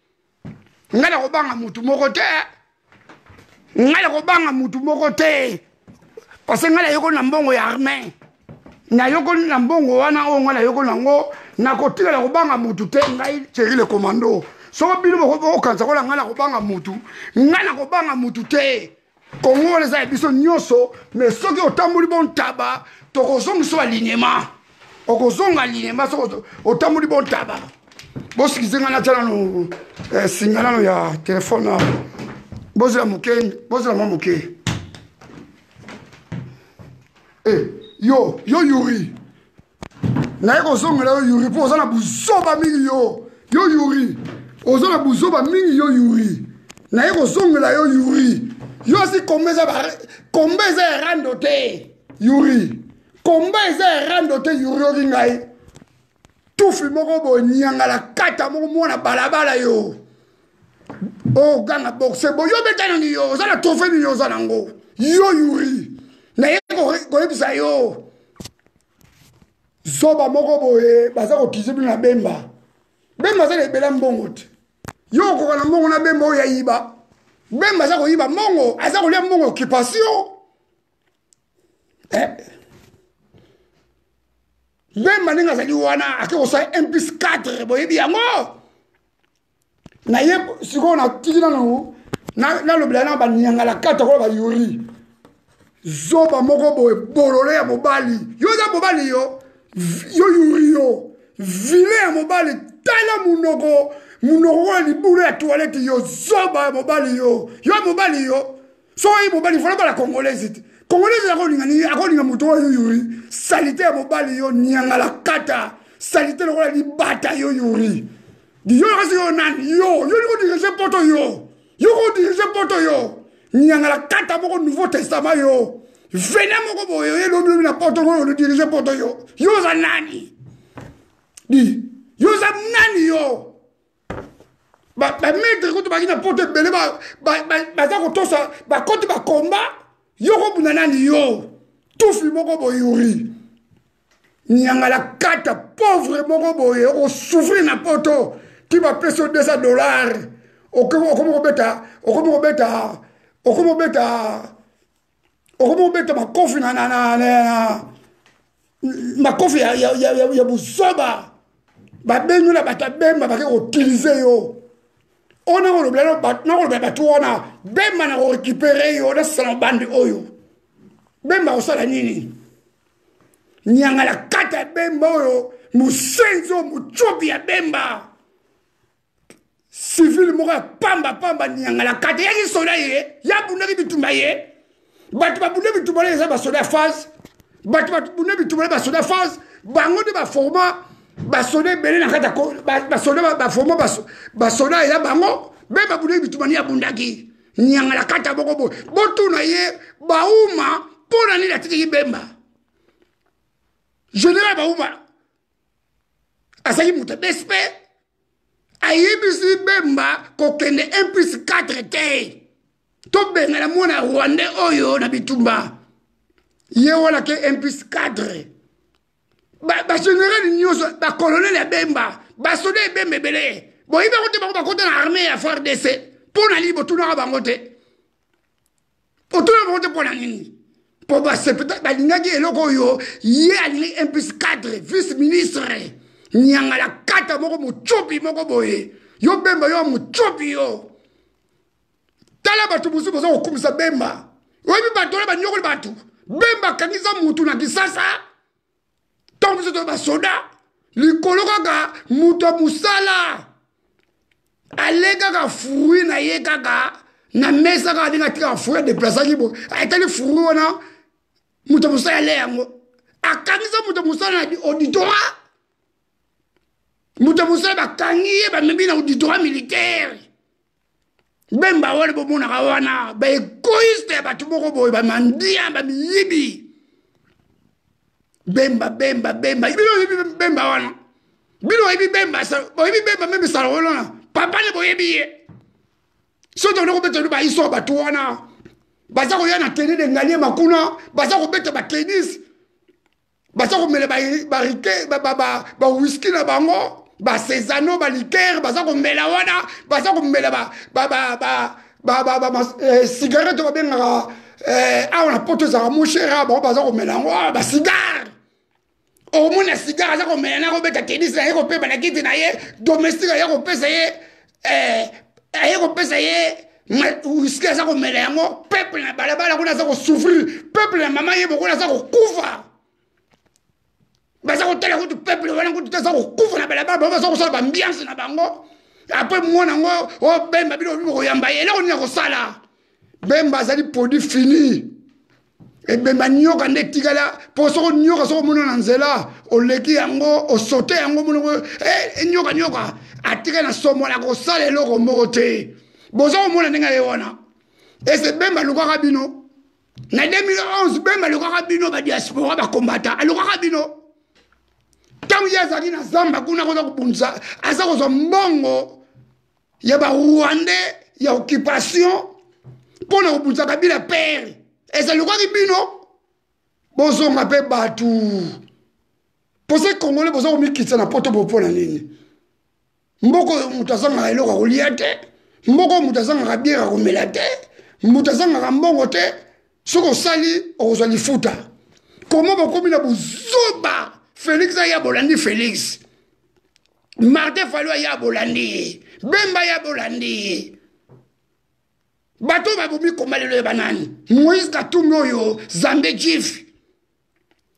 Ngala ko banga mutu moko te. Ngala ko banga mutu moko te. Parce que ngala yoko na mbongo ya armée. Na yoko na mbongo wana o ngala yoko nango na kotika la ko banga mutu te ngai chéri le commando. So bino ko kanza ko la ngala ko banga mutu. Ngala ko banga mutu te. Congo les a biso nyoso mais soki otambuli bon taba to kozonga so alignement okozonga alignement so otambuli bon taba bosi kizenga na tala no signalano ya téléphone bosi la moke yo Yuri na kozonga la Yuri po ozana buzoba mingi yo Yuri ozana buzoba mingi yo Yuri na kozonga la yo Yuri. Yo si combeza randote Yuri. Combeza randote Yuri oringai. Tufi moko bo nyanga la kata moko mona balabala yo. Oh ganga boxe bo yo betana ni yo, za la tofe ni yo za nango. Yo Yuri. Na ye ko ebisa yo. Zoba moko bo baza ko tizibi na Bemba. Bemba za le bela mbongo. Yo ko na mbongo na Bemba ya yiba. Bemba za ko yiba mongo, aza ko lia mongo occupation. Bemba ninga za liwana akiko sa MP4 boyebi yango. Na ye siko na tikina no na lobela na banyanga la kata ko ba Yuri. Zoba moko boye bolole ya mobali. Yo za mobali yo Yuri yo. Vile ya mobali tala munoko. Munoko ni boule ya toilette yo zoba mobali yo mobali yo so yi mobali fona la congolaise congolaise akolinga muto yo Yuri salite ya mobali yo nyanga la kata salite lo la libata yo Yuri di yo kasi yo nani yo ko dirige poto yo ko dirige poto yo Nyangala kata moko Nouveau Testament yo. Venez moko boyo ye lobi na poto yo le diriger poto yo. Yo za nani? Di. Yo za nani yo? Ba maître ko to ba kina poto belé ba za ko tosa ba kote ba combat. Yo ko buna nani yo. Tout moko boyuri. Nyangala kata pauvre moko boye o souffrir na poto. Qui va payer $200. Okomo beta ma kofi ma kofi ya busoba ba benyu na bata bemba ba ke utiliser yo ona ko lobela ba tuona bemba na ko récupérer yo na sala bande oyo bemba osala nini nyangala kata bemba oyo musenzo muchobi ya bemba civil moka pamba nyangala kata ya soda ye ya bunaki bitumba ye batu babune bitumba ye ba soda phase batu babune bitumba ba soda phase bango de ba forma ba soda belé na kata ko ba soda ba forma ba soda ya bango be babune bitumba ya bundaki nyangala kata boko botu na ye bauma pona ni la tiki bemba général bauma asaki muta despe ayebisi bemba kokende 1+4 te to benga la mona rwande oyo na bitumba ye wala ke 1+4 ba général nyoso ba colonel ya bemba ba soda bembe belé bo ibe kote ba kote na armée ya FARDC pona libo tuna bango te otuna bango te pona nini po ba sepeta ba lingaki eloko yo ye ali 1+4 vice ministre nyangala kata moko muchopi moko boye yo bemba yo muchopi yo tala batu busu bozo okumisa bemba webi batu ba nyokoli batu bemba kanisa mutu na kisasa tombe to ba soda likolo kaka mutu musala alega ka fruit na ye kaka na mesa ka dinga tika fruit de place kibo ayetali fruit wana mutu musala le yango akanisa mutu musala na auditoire mutu musala bakangi ba membi na auditoire militaire bemba wale bo mona kawana ba egoiste ba tumoko boy ba mandia ba miyibi bemba ibilo bemba wana bilo ibi bemba sa bo ibi bemba membi sa wona papa ne boyebi ye soto no ko beto ba iso ba tuwana baza ko yana tennis de ngalier makuna baza ko beto ba tennis baza ko mele ba rike ba whisky na bango ba Cézanne ba liqueur baza ko mela wana baza ko mela cigarette ba benga on poto za mouchera ba baza ko mela ngo ba cigare o mona cigare za ko mela na ko beta tennis na ko pe ba na kiti na ye domestique ya ko pesa ye ko pesa ye whisky za ko mela ngo peuple na balabala kuna za ko souffrir peuple na mama ye bokona za ko kufa baza ko tela ko peuple wana ko tesa ko kufa na balabala baza ko sala ba ambiance na bango après mwana ngo o bemba bilo ko yamba ye ko ni ko sala bemba zali produit fini e bemba nyoka nde tigala po so nyoka so mona na nzela o leki yango o sote yango mona ko nyoka atika na somo la ko sala eloko moko te bozo mona ninga ye wana e se bemba lukaka bino na 2011 bemba lukaka bino ba diaspora ba combattant alukaka bino tangu yazaki na zamba kuna koza kubunza asa koza mbongo ya ba Rwandais ya occupation pona kubunza kabila père esa lukaki bino bozo ngape batu pose congolais bozo kumikitsa na poto bopo na nini mboko mutazanga eloko kolia te mboko mutazanga biera komela te mutazanga mbongo te soko sali okozwa lifuta komo bokomi na buzoba Félix ya bolandi Félix Martin Fayulu ya bolandi Bemba ya bolandi bato babomi komalelo ya banani Moïse Katumbi oyo Zambe Chief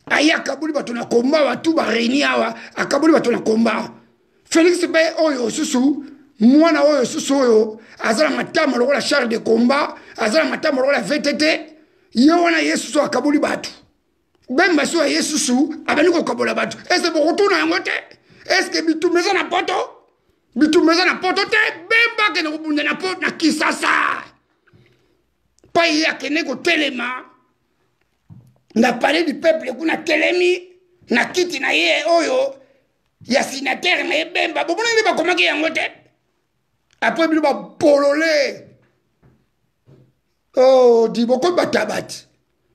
aya kabuli bato na komba watu ba réuni awa akabuli bato na komba Félix be oyo susu mwana oyo susu oyo azala matama lokola char de combat azala matama lokola VTT ye wana Yesu so akabuli bato Bemba so Yesu su abani ko kabola bato est-ce que bokutuna yango te est-ce que bitumeza na poto te bemba ke na kubunda na poto na kisasa pas y a ko telema na parler du peuple kuna telemi na kiti na ye oyo ya sénateur na ebemba bo mona ba komaki yango te après bi ba pololé oh di boko batabati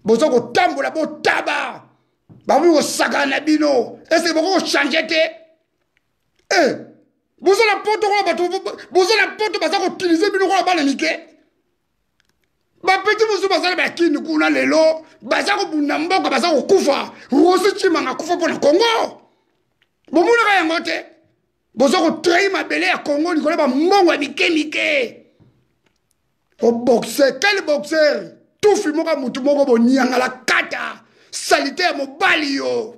bozo ko tambola bo taba ba mu ko sagana bino est-ce que boko changer te bozo la poto ko bato bozo la poto ba za ko utiliser bino ko ba na mike ba petit musu ba za ba kini kuna lelo ba za ko bunda mboka ba za ko kufa rosi chimanga kufa pona Congo bomuna ka yango te bozo ko trahi mabele ya Congo ni ko ba mbongo ya mike au boxeur, quel boxeur? Tout film ka mutu moko bo nyanga la kata salité ya mobali yo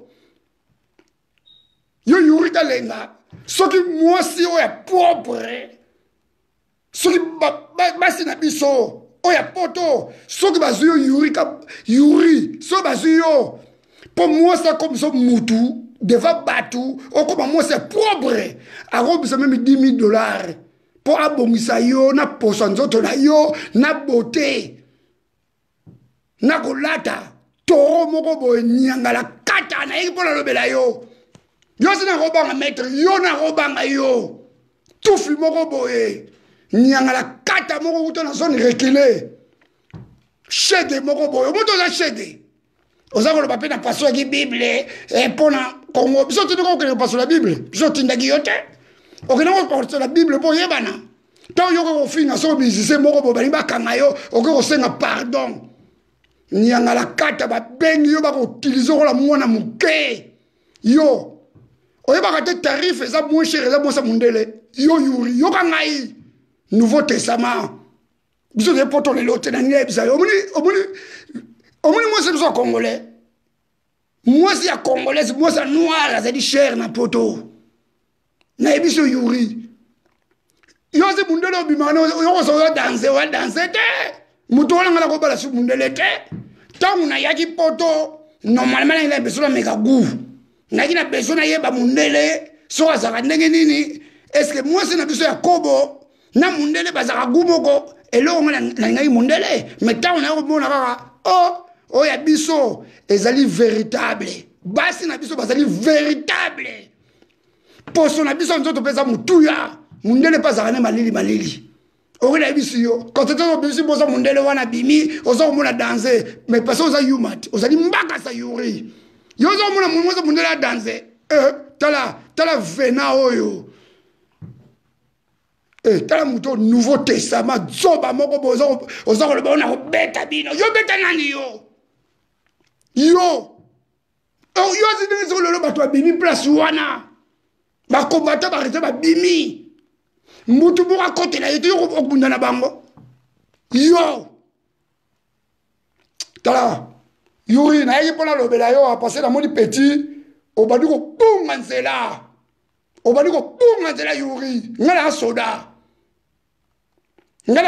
yurika lenga soki mwasi oya propre soki basi na biso oya poto soki bazu yo yurika yuri so bazu yo po mwasa comme so mutu devant batu okoma mwasa propre arobi même $10,000 pour abongisa yo na poso nzoto na yo na beauté na kolata toro moko boye nyanga la kata na yiki pona lobela yo yo sina robanga maître yo na robanga yo tufi moko boye nyanga la kata moko kuto na zone reculée shede moko boye moto za shede oza ko loba pe na paso ki bible pona Congo biso tino ko ke paso la bible biso tindaki yo te okena ko paso la bible po yebana tant yo ko finga so bizise moko bo bali bakanga yo ko senga pardon nyanga la kata ba bengi yo ba ko utiliser ko la mwana muke yo oye ba ka tarif eza moins cher eza moins mundele yo yuri yo ka ngai nouveau testament biso de poto le lote na ngai bisa omuni moi c'est biso congolais moi c'est congolais moi c'est noir ça dit cher na poto na biso yuri yo se mundele obimana yo ko so danser te muto wala ngala ko bala su mundele te tangu na yaki poto normalement ina besoin meka gu na kina besoin yeba mundele so azaka ndenge nini est-ce que moi c'est na biso ya kobo na mundele bazaka gu moko elo ngala na ngai mundele mais tangu na ko mona kaka oh ya biso ezali véritable basi na biso bazali véritable poso na biso nzoto pesa mutuya mundele bazaka ne malili Ori na bisi yo quand tu es bisi boza mundele wana bimi oza mona danser mais parce oza yumat oza mbaka sa yuri yo oza mona mumoza mundele danser tala vena oyo tala muto nouveau testament zoba moko boza oza ko loba na ko beta bino yo beta nani yo zidini zo lolo bato bimi place wana ba combattant ba rete ba bimi mutu boka kote na yeto yoko okunda na bango yo tala yuri na yeki pona lobela yo apase na moni petit obandi ko bunga nzela yuri ngala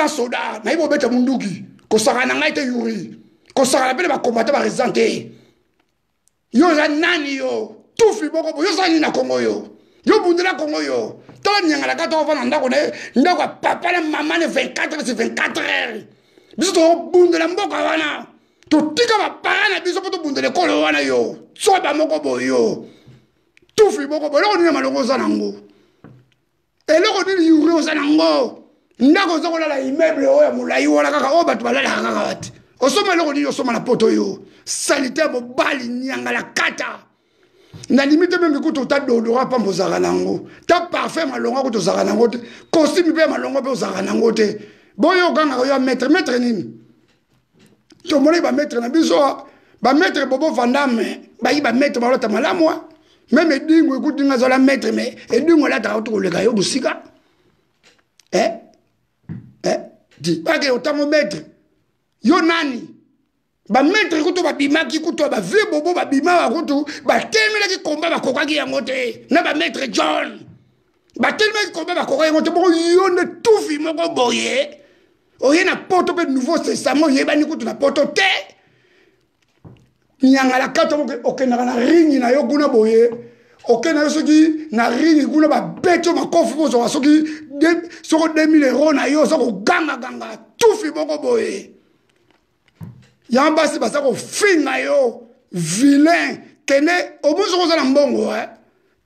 soda na yibo beta munduki ko saka na ngai te yuri ko saka na pele ba combattant ba resenter yo za nani yo tufi boko yo za ni na Congo yo bundela Congo yo tala nyanga la kata ofana ndako papa na mama ne 24 heures sur 24 heures biso to bundela mboka wana to tika ba parana biso poto bundela kolo wana yo so ba moko boyo tufi boko boyo ni malongo za nango eloko ni yuri za nango ndako zo kola la immeuble oya mulai wala kaka o batu balala kaka bati osoma eloko ni osoma na poto yo salite mobali nyanga la kata na limite même que ta dodora pa mbozaka nango ta parfait malonga ko tozaka nango te costume pe malonga pe ozaka nango te boyo kanga yo maître nini to moni ba maître na biso ba maître bobo vandame ba yi ba maître balota malamwa même edingo ekutinga zola maître mais edingo la ta to le gayo busika di ba ke otango maître yo nani ba maître kuto ba bimaki kuto ba vie bobo ba bima ba kuto ba temela ki komba ba kokaki yango te na ba maître John ba temela ki komba ba kokaki yango te bo yo ne tufi moko boye oye na poto pe nouveau testament yeba ni kuto na poto te nyanga la kato moko okena na ringi na yo kuna boye okena yo soki na ringi kuna ba beto makofi bo soki soko 2000 € na yo soko ganga tufi moko boye ya basi baza kofinga yo vilain kene obuso kozala mbongo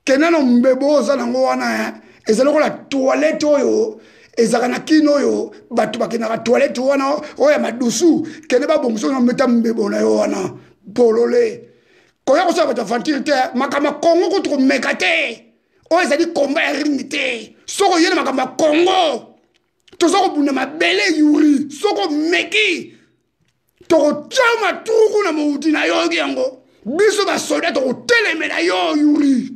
kene no mbebo ozala nango wana ezali lokola toilette oyo ezaka na kino oyo bato bakendaka toilette wana oyo madusu kene babongisa na meta mbebo na yo wana bolole koya kosala bato avantire te makambo ya kongo kutu komeka te oyo ezali komba ya ringi te soko oyene makambo ya kongo toza kobunda mabele yuri soko meki tokotia matuku na mouti na yo yango biso basoda tokotelemela yo yuri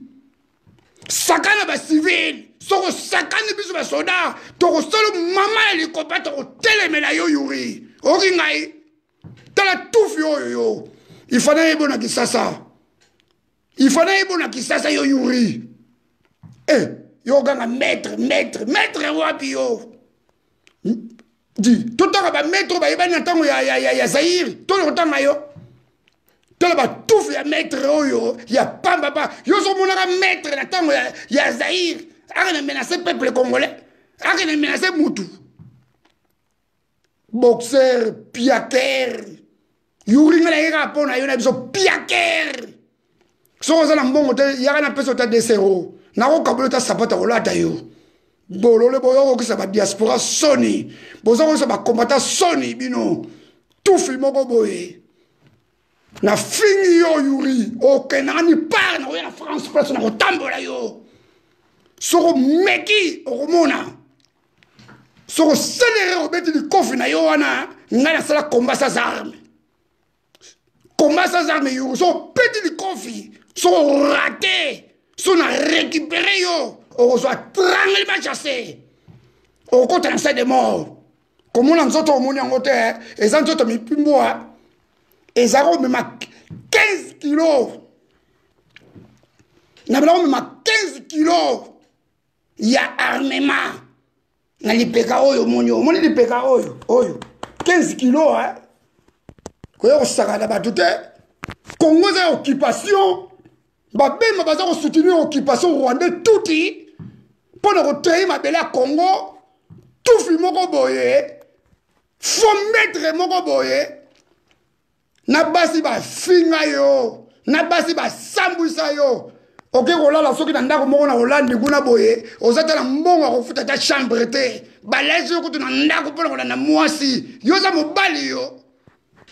sakana bacivile soko sakani biso basoda tokosala mama ya likopa tokotelemela yo yuri oki ngai tala tufi oyo yo ifana yebo na kisasa ifana yebo na kisasa yo yuri yo ganga maître wapi yo di totaka ba maître ba yebani na tango ya Zaire tolo tanga yo tolo ba tufu ya maître oyo ya pamba ba yo so monaka maître na tango ya Zaire akana menacer peuple congolais akana menacer mutu boxeur piaker yuri ngala yeka pona yo na biso piaker so za na mbongo te yaka na peso ta desero na ko kabolo ta sapata olata yo bolole boyo ko sa ba diaspora soni bozo ko sa ba combattant soni bino tufi moko boye na fingi yo yuri o kenani par na ya France place na ko tambola yo soko meki o mona soko senere o beti di kofi na yo wana ngana sala combat sa arme yo so beti di kofi so raté so na récupérer yo on soit tranquillement chassé au côté de de mort comme on en sorte au monde en côté et ça tout mi pimboa et ça même 15 kilos na blanc même 15 kilos il y a armement na lipeka oyo monyo moni lipeka oyo 15 kilos hein ko yo sakala ba tout Congo za occupation ba bema baza ko soutenir occupation rwandais touti pour ne retirer ma belle à Congo, tout film moko boye, faut mettre moko boye, na basi ba finga yo, na basi ba sambusa yo. Ok, kola la soki na ndako moko na Hollande kuna boye, ozata na mbongo ko futa ta chambre te, ba lezi yo kutu na ndako pona kola na mwasi, yo za mobali yo.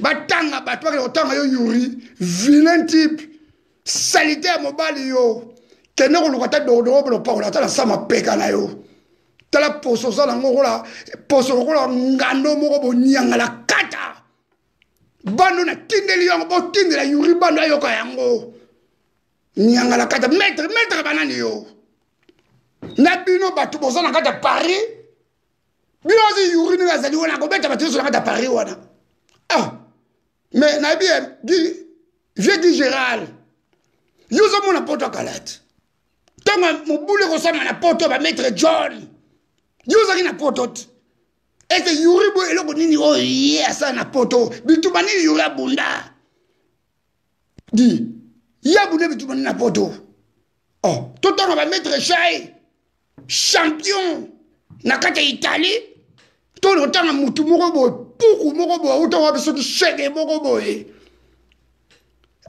Batanga batwa ke otanga yo yuri, vilain type, salitaire mobali yo. Kene ko lokata dodo ko pa ko la tala sama peka na yo tala poso za nango kola poso ko la ngando moko bo nyanga la kata bando na tindeli yo bo tindela yuri bando ayo ka yango nyanga la kata maître banani yo na bino batu boza na kata Paris bino zi yuri ni azali wana ko beta batu so na kata Paris wana mais na bien di Gérald yo zo mona poto kalate tanga mobule ko sama na poto ba maître John yuzaki na poto ete yuri bo eloko nini o ye asa na poto bituma nini yuri abunda di ya bunde bituma na poto to tanga ba maître Chai champion na kata Italie to lo tanga mutu moko bo puku moko bo uta wa biso shege moko bo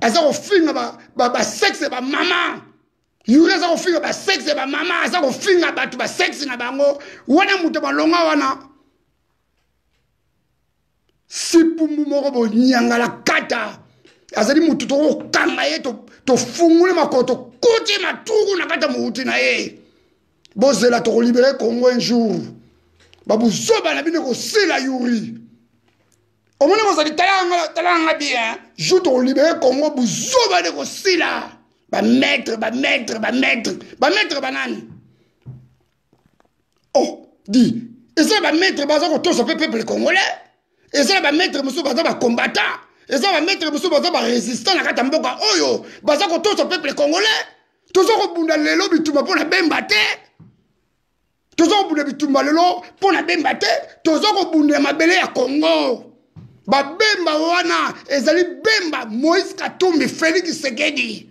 asa ko finga ba sexe ba mama yuri asa ko finga ba sexe ba mama asa ko finga batu ba sexe na bango wana mutu balonga wana sipumbu moko bo nyanga la kata azali mutu to kanga ye to fungule makoto kuti matuku na kata muti na ye bozela to libérer Congo un jour babu zoba na bino ko sila yuri omona ko zali talanga bien jour to libérer Congo bu zoba de ko sila ba maître banani di et ça ba maître baza ko tosa peuple congolais et ça ba maître musu baza ba combattant et ça ba maître musu baza ba résistant na kata mboka oyo baza ko tosa peuple congolais tozo ko bunda lelo bituma pona bemba te tozo ko bunda bituma lelo pona bemba te tozo ko bunda mabele ya Congo ba bemba wana ezali bemba Moïse Katumbi Félix Tshisekedi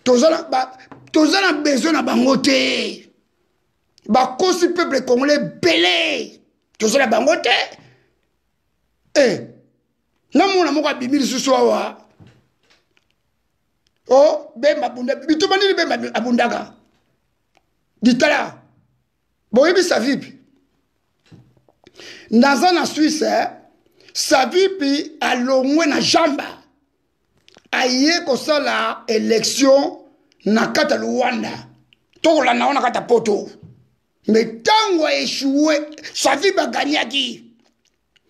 tozana besoin na bango te bakosi peuple congolais belé tozala bango te na mona moko abimi lisusu awa o Bemba bunda bituma nini Bemba abundaka ditala boyebisa vipi naza na Suisse sa vipi alongwe na jamba aye kosala élection na kata Luanda tokolanda ona kata poto mais tango échoué sa vipi baganyaki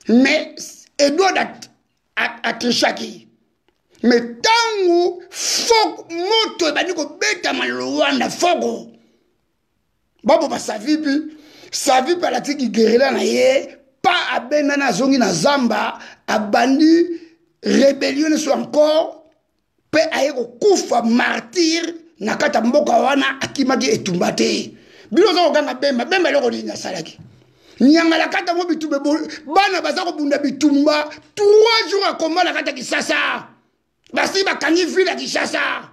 mais Edouard atrichaki mais tango fok moto bani ko beta Luanda foko babo ba sa vipi alatiki guerrilla na ye pas abenda na zongi na zamba abandi rébellion so encore pe aye ko kufa martyr na kata mboka wana akimaki etumbate bilo zo ganga Bemba loko ni salaki nyanga la kata mo bitumbe bana baza ko bunda bitumba 3 jours à combat la kata Kisasa basi bakangi ville ya Kinshasa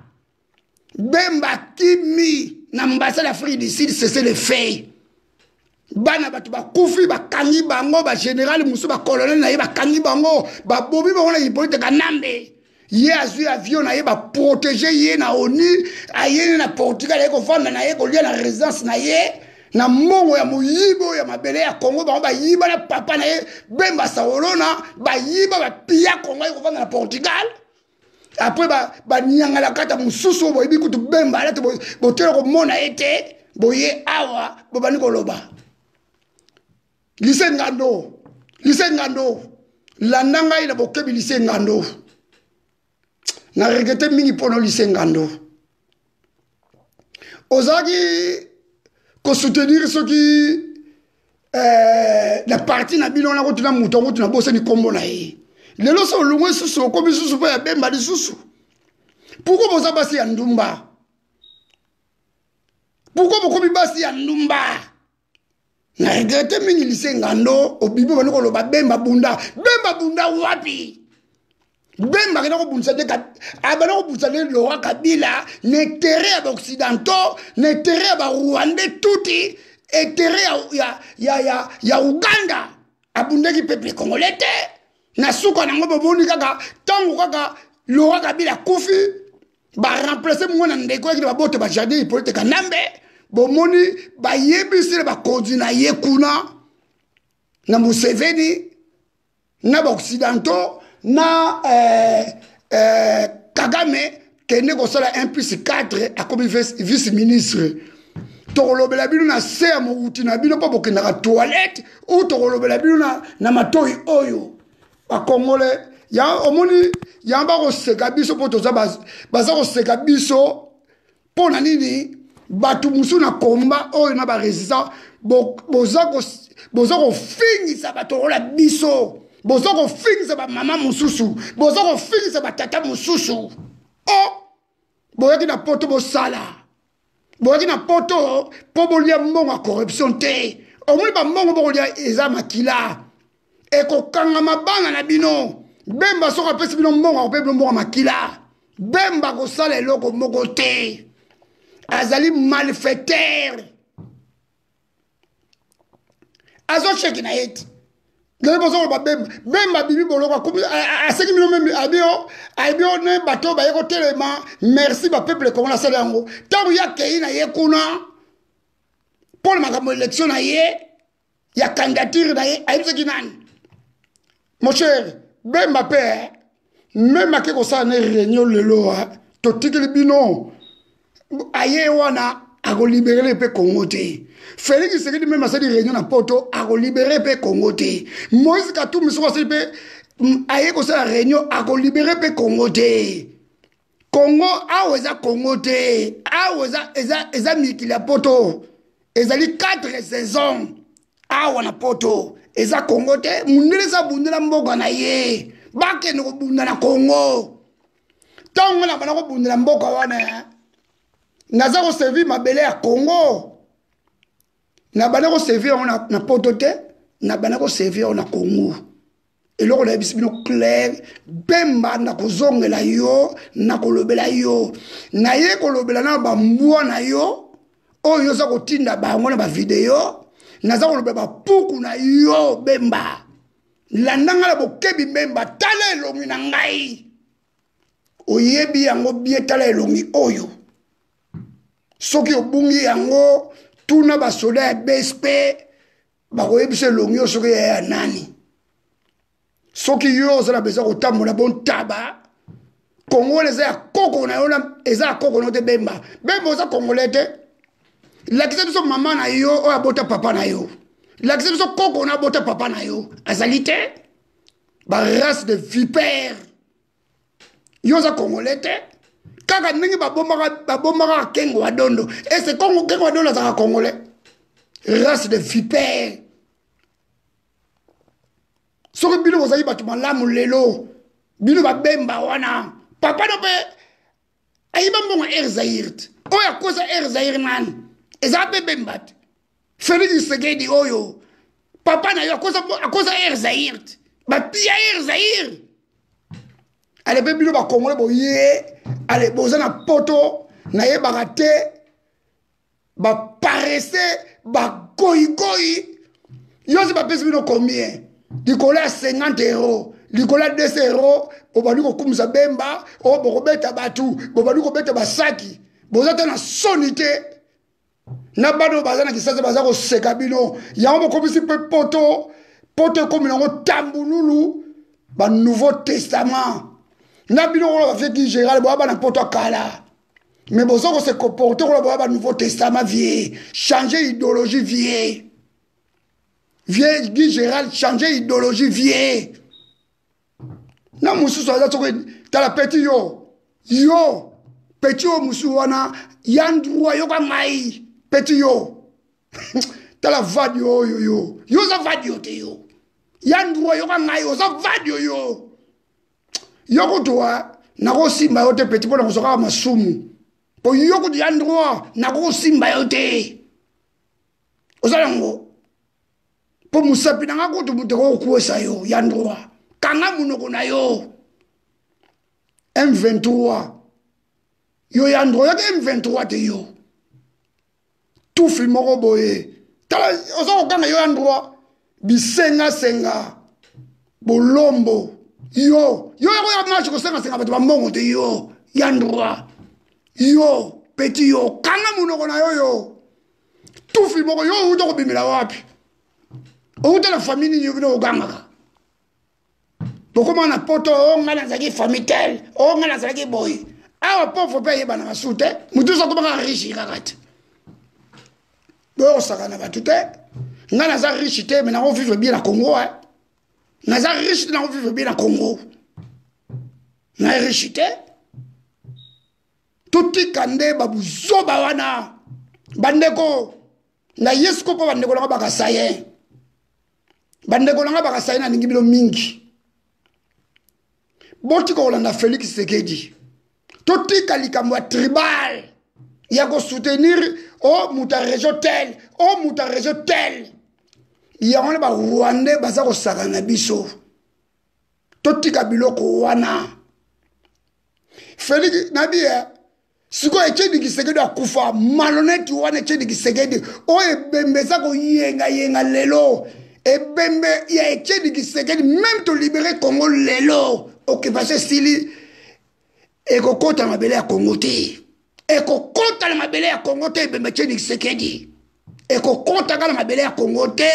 Bemba kimi na mbasa l'Afrique du Sud c'est le fait bana batu bakufi bakangi bango ba général musu ba colonel na ye bakangi bango ba bobi bango na Hippolyte Kanambe ye azui avion na ye ba protéger ye na ONU aye na Portugal ye ko fanda na ye ko lia na résidence na ye na mongo ya muyibo ya mabele ya Congo bango ba yiba na papa na ye Bemba Saolona ba yiba ba pia Congo ye ko fanda na Portugal après ba nyanga la kata mususu bo ibiku tu Bemba ala to bo telo ko mona ete boye awa bo bani ko loba lycée Ngando landanga ila bokebi lycée Ngando na regrette mingi pono lycée Ngando ozaki ko soutenir ceux qui la partie na bino na kotuna mutongo tuna bosa ni kombo na ye lelo so lungwe susu komi susu pa ya Bemba li susu pourquoi boza basi ya ndumba pourquoi bokomi basi ya ndumba na regrette mingi lycée Ngando obibo bani ko loba Bemba bunda wapi Bemba kena ko bunsa de abana ko bunsa de Laurent Kabila ne terre occidentaux ne terre ba Rwanda tuti et terre ya Uganda abundaki peuple congolais na suka na ngobo boni kaka tango kaka Laurent Kabila kufi ba remplacer mwana ndeko ki ba bote ba jardin Hippolyte Kanambe bomoni ba yebisile ba kodina ye kuna na Museveni na ba occidentaux na Kagame kende ko sala 1+4 a comme vice-ministre tokolobela bino na se mo uti na bino pa bokenda ka toilette ou tokolobela bino na matoi oyo ba Congolais ya omoni ya ba ko seka biso poto za baza ko seka biso pona nini batu musu na komba oyo na ba résistant boza ko fingisa batokola biso boza ko fingisa ba mama mususu boza ko fingisa ba tata mususu boyaki na poto bosala boyaki na poto po bolia mbongo corruption te omoni ba mbongo bolia eza makila ekokanga mabanga na bino Bemba soka pesi bino mbongo pe mbongo makila Bemba kosala eloko moko te azali malfaiteur azo cheki na yeti le bozo ba Bemba bibi boloko comme aseki bino même abio ne bato ba yeko telema merci ba peuple comme la sala yango tabu ya kei na yekuna pour makambo élection na ye ya candidature na ye ayibiseki nani mon cher Bemba père même à ko sa ne réunion lelo to tikeli bino aye wana a libérer le pe Congo te Félix Tshisekedi même à cette réunion na poto a libérer pe Congo te Moïse Katumbi so se pe aye ko sa réunion a libérer pe Congo te Congo aweza Congo te aweza eza mikila poto ezali 4 saisons awa na poto eza Congo te mundele sa bundela mboka na ye bake no bunda na Congo tango na bana ko bundela mboka wana naza ko servir mabele ya Congo na bana ko servir na poto te na bana ko servir na Congo eloko na bisibino clair Bemba na kozongela yo na kolobela yo na ye kolobela na bambwa na yo oyo za kotinda bango na ba video naza kolobela ba puku na yo Bemba landanga la bokebi memba tala elongi na ngai oyebi yango bie tala elongi oyo soki obungi yango tuna basoda ya BSP bakoyebisa elongi oyo soki ya nani soki yo ozala besoin kotambola bon taba Congolais eza ya koko na yo eza ya koko na yo te bemba oza congolais te lakisa biso mama na yo oyo abota papa na yo lakisa biso koko na abota papa na yo azali te barace de vipère yo oza congolais te kaka ndenge babombaka kengo wa dondo ese kengo wa dondo azalaka congolais race de vipère soki bino bozali bato malamu lelo bino babemba wana papa no mpe ayiba mbongo air zaire te oyo akosa air zaire nani eza mpe bemba te Félix Tshisekedi oyo papa na yo akosa air zaire te bapia air zaire ale mpe bino bakongole boye ale boza na poto nayebaka te baparese bagoyigoyi yosi bapesi bino combien likolo ya 50 euros likolo ya 200 euros bobandi kokumisa bemba oyo bokobeta batu bobandi kobeta basaki boza te na soni te na bana oyo baza na kisasa baza koseka bino yango bokomisi mpe poto ekomi nango tambululu banouveau testament na bino kola bafeki géral boya bana poto akala mais boza kose comporte kola boya banouveau testament vie changer idéologie vie Guy Gérald changer idéologie vie na mususu aza soki tala petit yo petit yo musu wana yandrua yo kamai petit yo tala vadio yo za vadio te yo yandrua yo kamai yo za vadio yo kutoa nako simba yo te petit pona kusoka masumu po yo kutu yandrua nako simba yo te ozalango po musapi nanga kutu muteko kuwesa yo yandrua kanga munoko na yo M23 yo yandrua yo M23 te yo tufi moko boye tala ozo kanga yo yandrua bisenga bolombo yo ya marche kosenga bato bambongo te yo yandrua yo petit yo kanga munoko na yo tufi moko yo uto kobimela wapi outa la famille ni yo ogangaka bokoma na poto onga na zaki famille tel onga na zaki boy awa pauvre pe yeba na sute mutu so komaka riche kakati bo saka na batute nga na za riche te mais na on vivre bien na Congo na za riche na on vivre bien na Congo na riche te tuti kande babu zoba wana bandeko na yesko po bandeko na bakasaye bandeko na bakasaye na ningi bilo mingi boti ko landa Félix Tshisekedi totika likambo ya tribal ya ko soutenir o muta région tel o muta région tel ya on ba Rwanda baza ko saka na biso totika biloko wana Félix nabia siko Etienne Tshisekedi akufa malhonnête wana Etienne Tshisekedi o ebembeza ko yenga lelo ebembe ya Etienne Tshisekedi même to libérer Congo lelo occupation stili ekokota mabele ya Congo te ekokota na mabele ya Congo te ebembe Etienne Tshisekedi ekokota kala mabele ya Congo te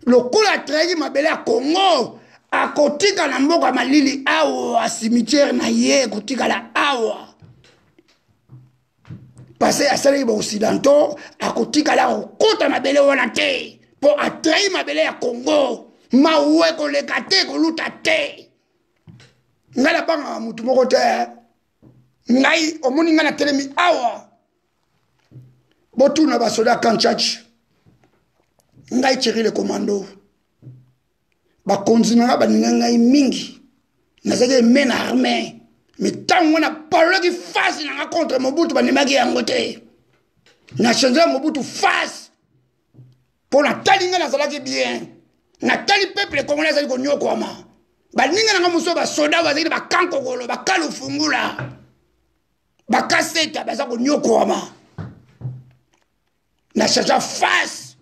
lokola trahi mabele ya Congo akotika na mboka malili awa cimetière na ye kotika la awa passé à celle ba occidentaux akotika la okota mabele wana te po atrahi mabele ya Congo mawe ko lekate ko luta te ngala banga mutu moko te ngai omoni ngana telemi awa botuna basoda kanchachi ngai tshiri le commando bakonzi nanga baninga ngai mingi nazaki mena armée mais tango na parole face nanga contre Mobutu banimaki yango te na changer Mobutu face pour na talinga nazalaki bien na tali peuple congolais azali konyokwama baninga nanga muso basoda bazali bakankokolo bakalufungula bakaseta baza konyokwama na changer face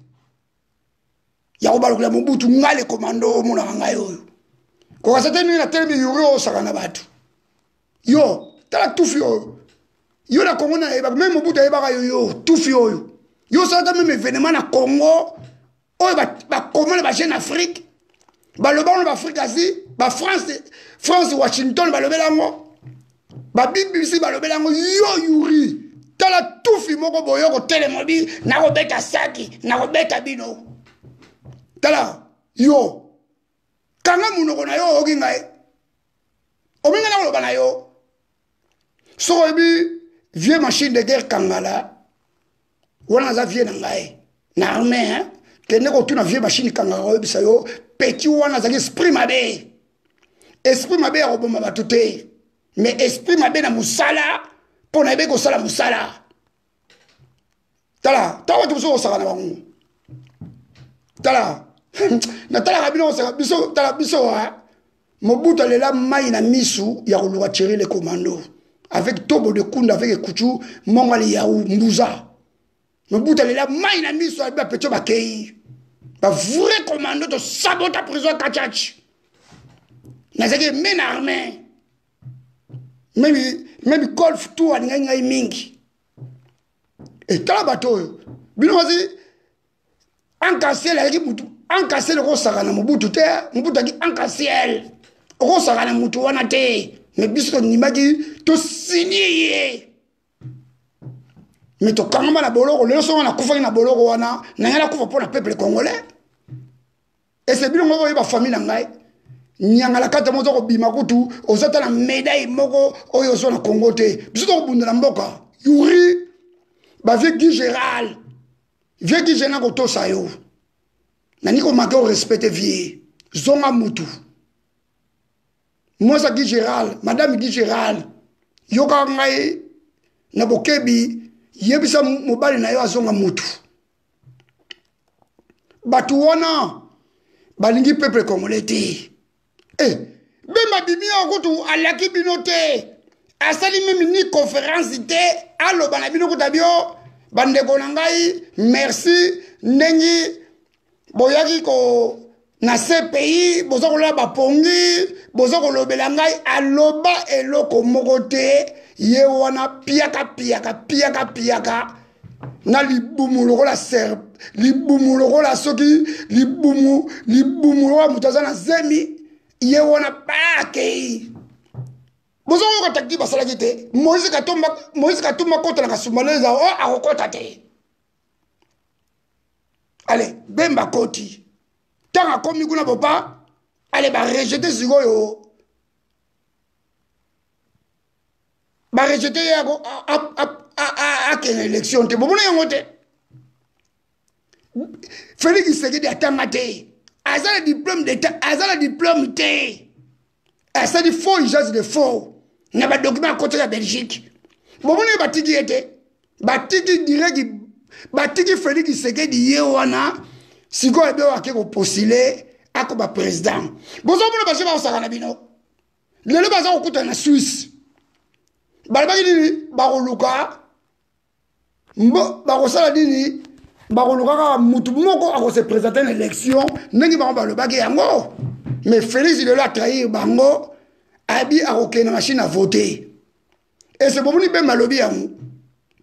ya kobalokela Mobutu ngale commando mona ngai oyo ko sa tenu na telemi yuro sakana batu yo tala tufi oyo yo na Congo na eba même Mobutu eba yo tufi oyo yo sa ta même événement na Congo oyo ba comment ba jeune Afrique ba le ba Afrique Asie ba France Washington ba lobela ngo ba BBC ba lobela ngo yo yuri tala tufi moko boyo ko telemobi na ko beta saki na ko beta bino tala yo kanga munoko na yo oki ngai ominga na loba na yo so ebi vieux machine de guerre kangala wana za vieux na ngai na armée hein kende ko tuna vieux machine kangala oyebisa yo petit wana za esprit mabe ya roboma batute mais esprit mabe na musala pona ebe ko sala musala tala tawa tu so sala na bango tala na tala kabino sa biso tala biso ha Mobutu alela mai na misu ya koluka tirer les commandos avec Tobo de Kunda avec Kuchu Mongali ya Mbuza Mobutu alela mai na misu ya pecho bakei ba vrai commando to sabota prison Kachach na zeke men armée même golf tout a ngai mingi et tala bato bino wazi encassé la mutu encassé le rosaka na Mobutu te Mobutu aki encassé rosaka na mutu wana te mais biso nimaki to signé mais to kangama na boloko le so na kufa na boloko wana na ngala kufa pour le peuple congolais et c'est bien ngo ba famille na ngai nyangala kata mozo ko bima kutu ozata na médaille moko oyo so na Congo te biso to bundela mboka yuri ba vieux Guy Gérald na ko to sayo nani ko mako respecter vie zonga mutu moi ça Guy Gérald madame Guy Gérald yoka ngai na bokebi yebisa mobali na yo azonga mutu batu wana balingi peuple congolais te bema bibi okutu alaki binote asali même ni conférence te aloba na bino kutabio bandeko na ngai merci ndenge boyaki ko na CPI bozo kola bapongi bozo kolobela ngai aloba eloko moko te ye wana piaka na libumu lokola serp libumu lokola soki libumu lokola mutaza na zemi ye wana pake bozo ko takti basala kite Moïse Katumba kota na kasumaleza o akokota te allez bemba koti tanga komi kuna bopa allez ba rejeter sikoyo ba rejeter yako a quelle élection te bomona yango te Félix Tshisekedi atanga te azala diplôme d'état azala diplôme te asa di faux usage de faux na ba document côté la Belgique bomona batiki ete batiki direct batiki Félix Tshisekedi ye wana siko ebe wake ko postuler ako ba président bozo bona ba jeba osaka na bino lelo baza okuta na Suisse balabaki nini bakoluka mbo bakosala nini bakoluka kaka mutu moko akose présenter une élection ndenge bango balobaki yango mais Félix lelo atrahir bango abi akokende na machine à voter et c'est bomoni be malobi yango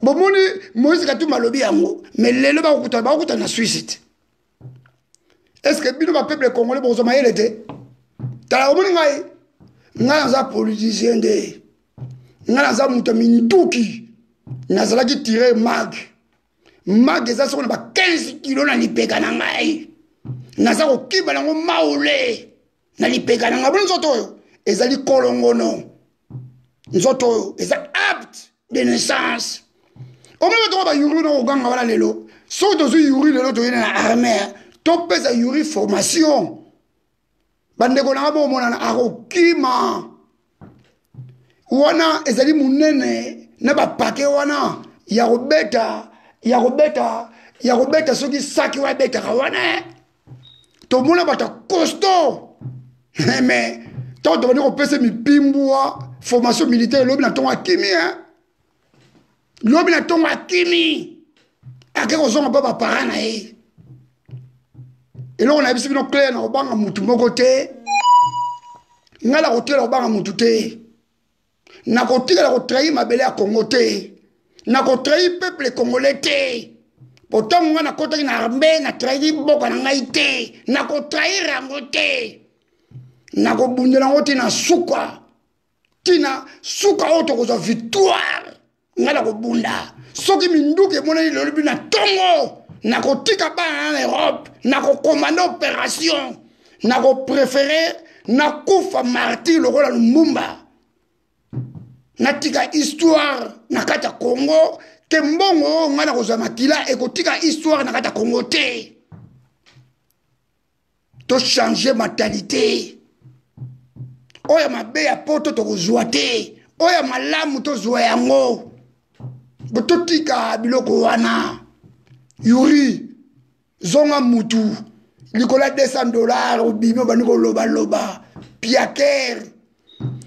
bomoni Moïse Katumba malobi yango mais lelo bakokuta na Suisse est-ce que bino ba peuple congolais bozoma yele te tala omoni ngai naza politicien de naza mutu minduki nazalaki tirer mag eza soko na ba 15 kilo na lipeka na ngai naza kokiba nango maule na lipeka na ngai bona nzoto oyo ezali kolongono nzoto oyo eza apte de naissance omona bato ba yuri na oganga wana lelo soki tozwi yuri lelo toyena na armée topesa yuri formation bandeko nanga bomonana akokima wana ezali munene na bapake wana ya kobeta soki saki wabetaka wana tomona bato costaud mais ntango tobandi kopesa mipimbwa formation militaire lobi na ntongo akimi lobi na ntongo akimi ake kozonga mpa bapara na ye Et là, on a vu que clair na obanga mutu mokote. Ngala kote la obanga mutu te. Na kote la kotrahi mabele à Congo te. Na kotrahi peuple congolais te. Pourtant, on a kote na armée na trahi boka na ngai te. Na kotrahi rango te. Na kobundela ngote na suka. Tina suka auto koza victoire. Ngala kobunda. Soki minduke mona ni lolobi na tongo. Na kotika ba en Europe. Na commandé opération. Na préféré. Na kufa martyr le rôle Lumumba. Na tika histoire. Na kata Congo. Ke mbongo ngana koza makila. E kotika histoire na kata Congo te. To changer mentalité. Oya mabe ya poto to kozwa te. Oya malamu to zwa yango. Bototika biloko wana. Yuri zonga mutu likola $200 obimi baniko loba loba piaker.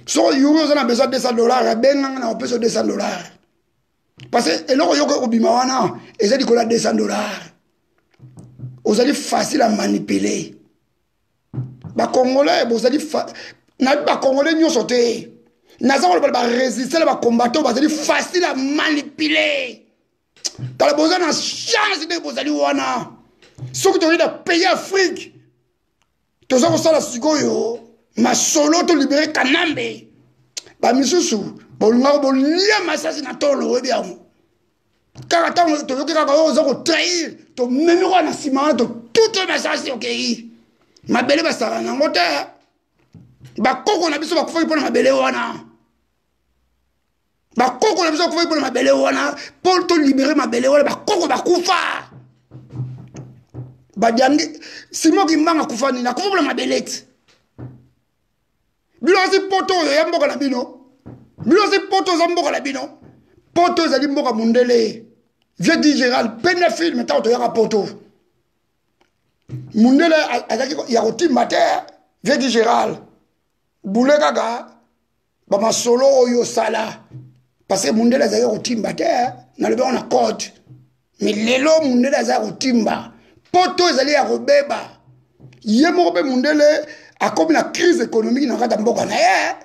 So Yuri on a besoin de $200 benga na opeso $200. Parce que eloko yoko obima wana eza likola $200. Ozali facile à manipuler. Ba Congolais bozali na ba Congolais nyonso te. Naza ko ba résister ba combattant bazali facile à manipuler. T'as besoin d'une chance de bozali wana. Ce que tu as payer Afrique. Tu as besoin de sigoyo. Ma solo to libérer Kanambe. Ba misusu. Bolunga bolia masasi na tolo webiam. Car attends, tu veux que tu trahir. Tu mémoire na sima to toute masasi ok. Ma belle ba sara na ngote. Ba koko na biso ba kufa pour ma belle wana. Ba koko na biso kufa pour ma belle wana. Pour te libérer ma belle wana ba koko ba kufa. Ba diangi simo ki manga kufa ni na kufa pour ma bellette. Bilo si poto ya mboka na bino. Bilo si poto za mboka na bino. Poto za mboka mundele. Vieux dit Gérald Penefil maintenant to ya poto. Mundele azaki ya kotimba te. Vieux dit Gérald. Boule gaga ba masolo oyo sala. Parce que mundele azaki kotimba te na lebe on a code. Mais lelo mundele azaki kotimba. Poto ezali ya kobeba. Yemo be mundele a comme la crise économique na kata mboka na ye.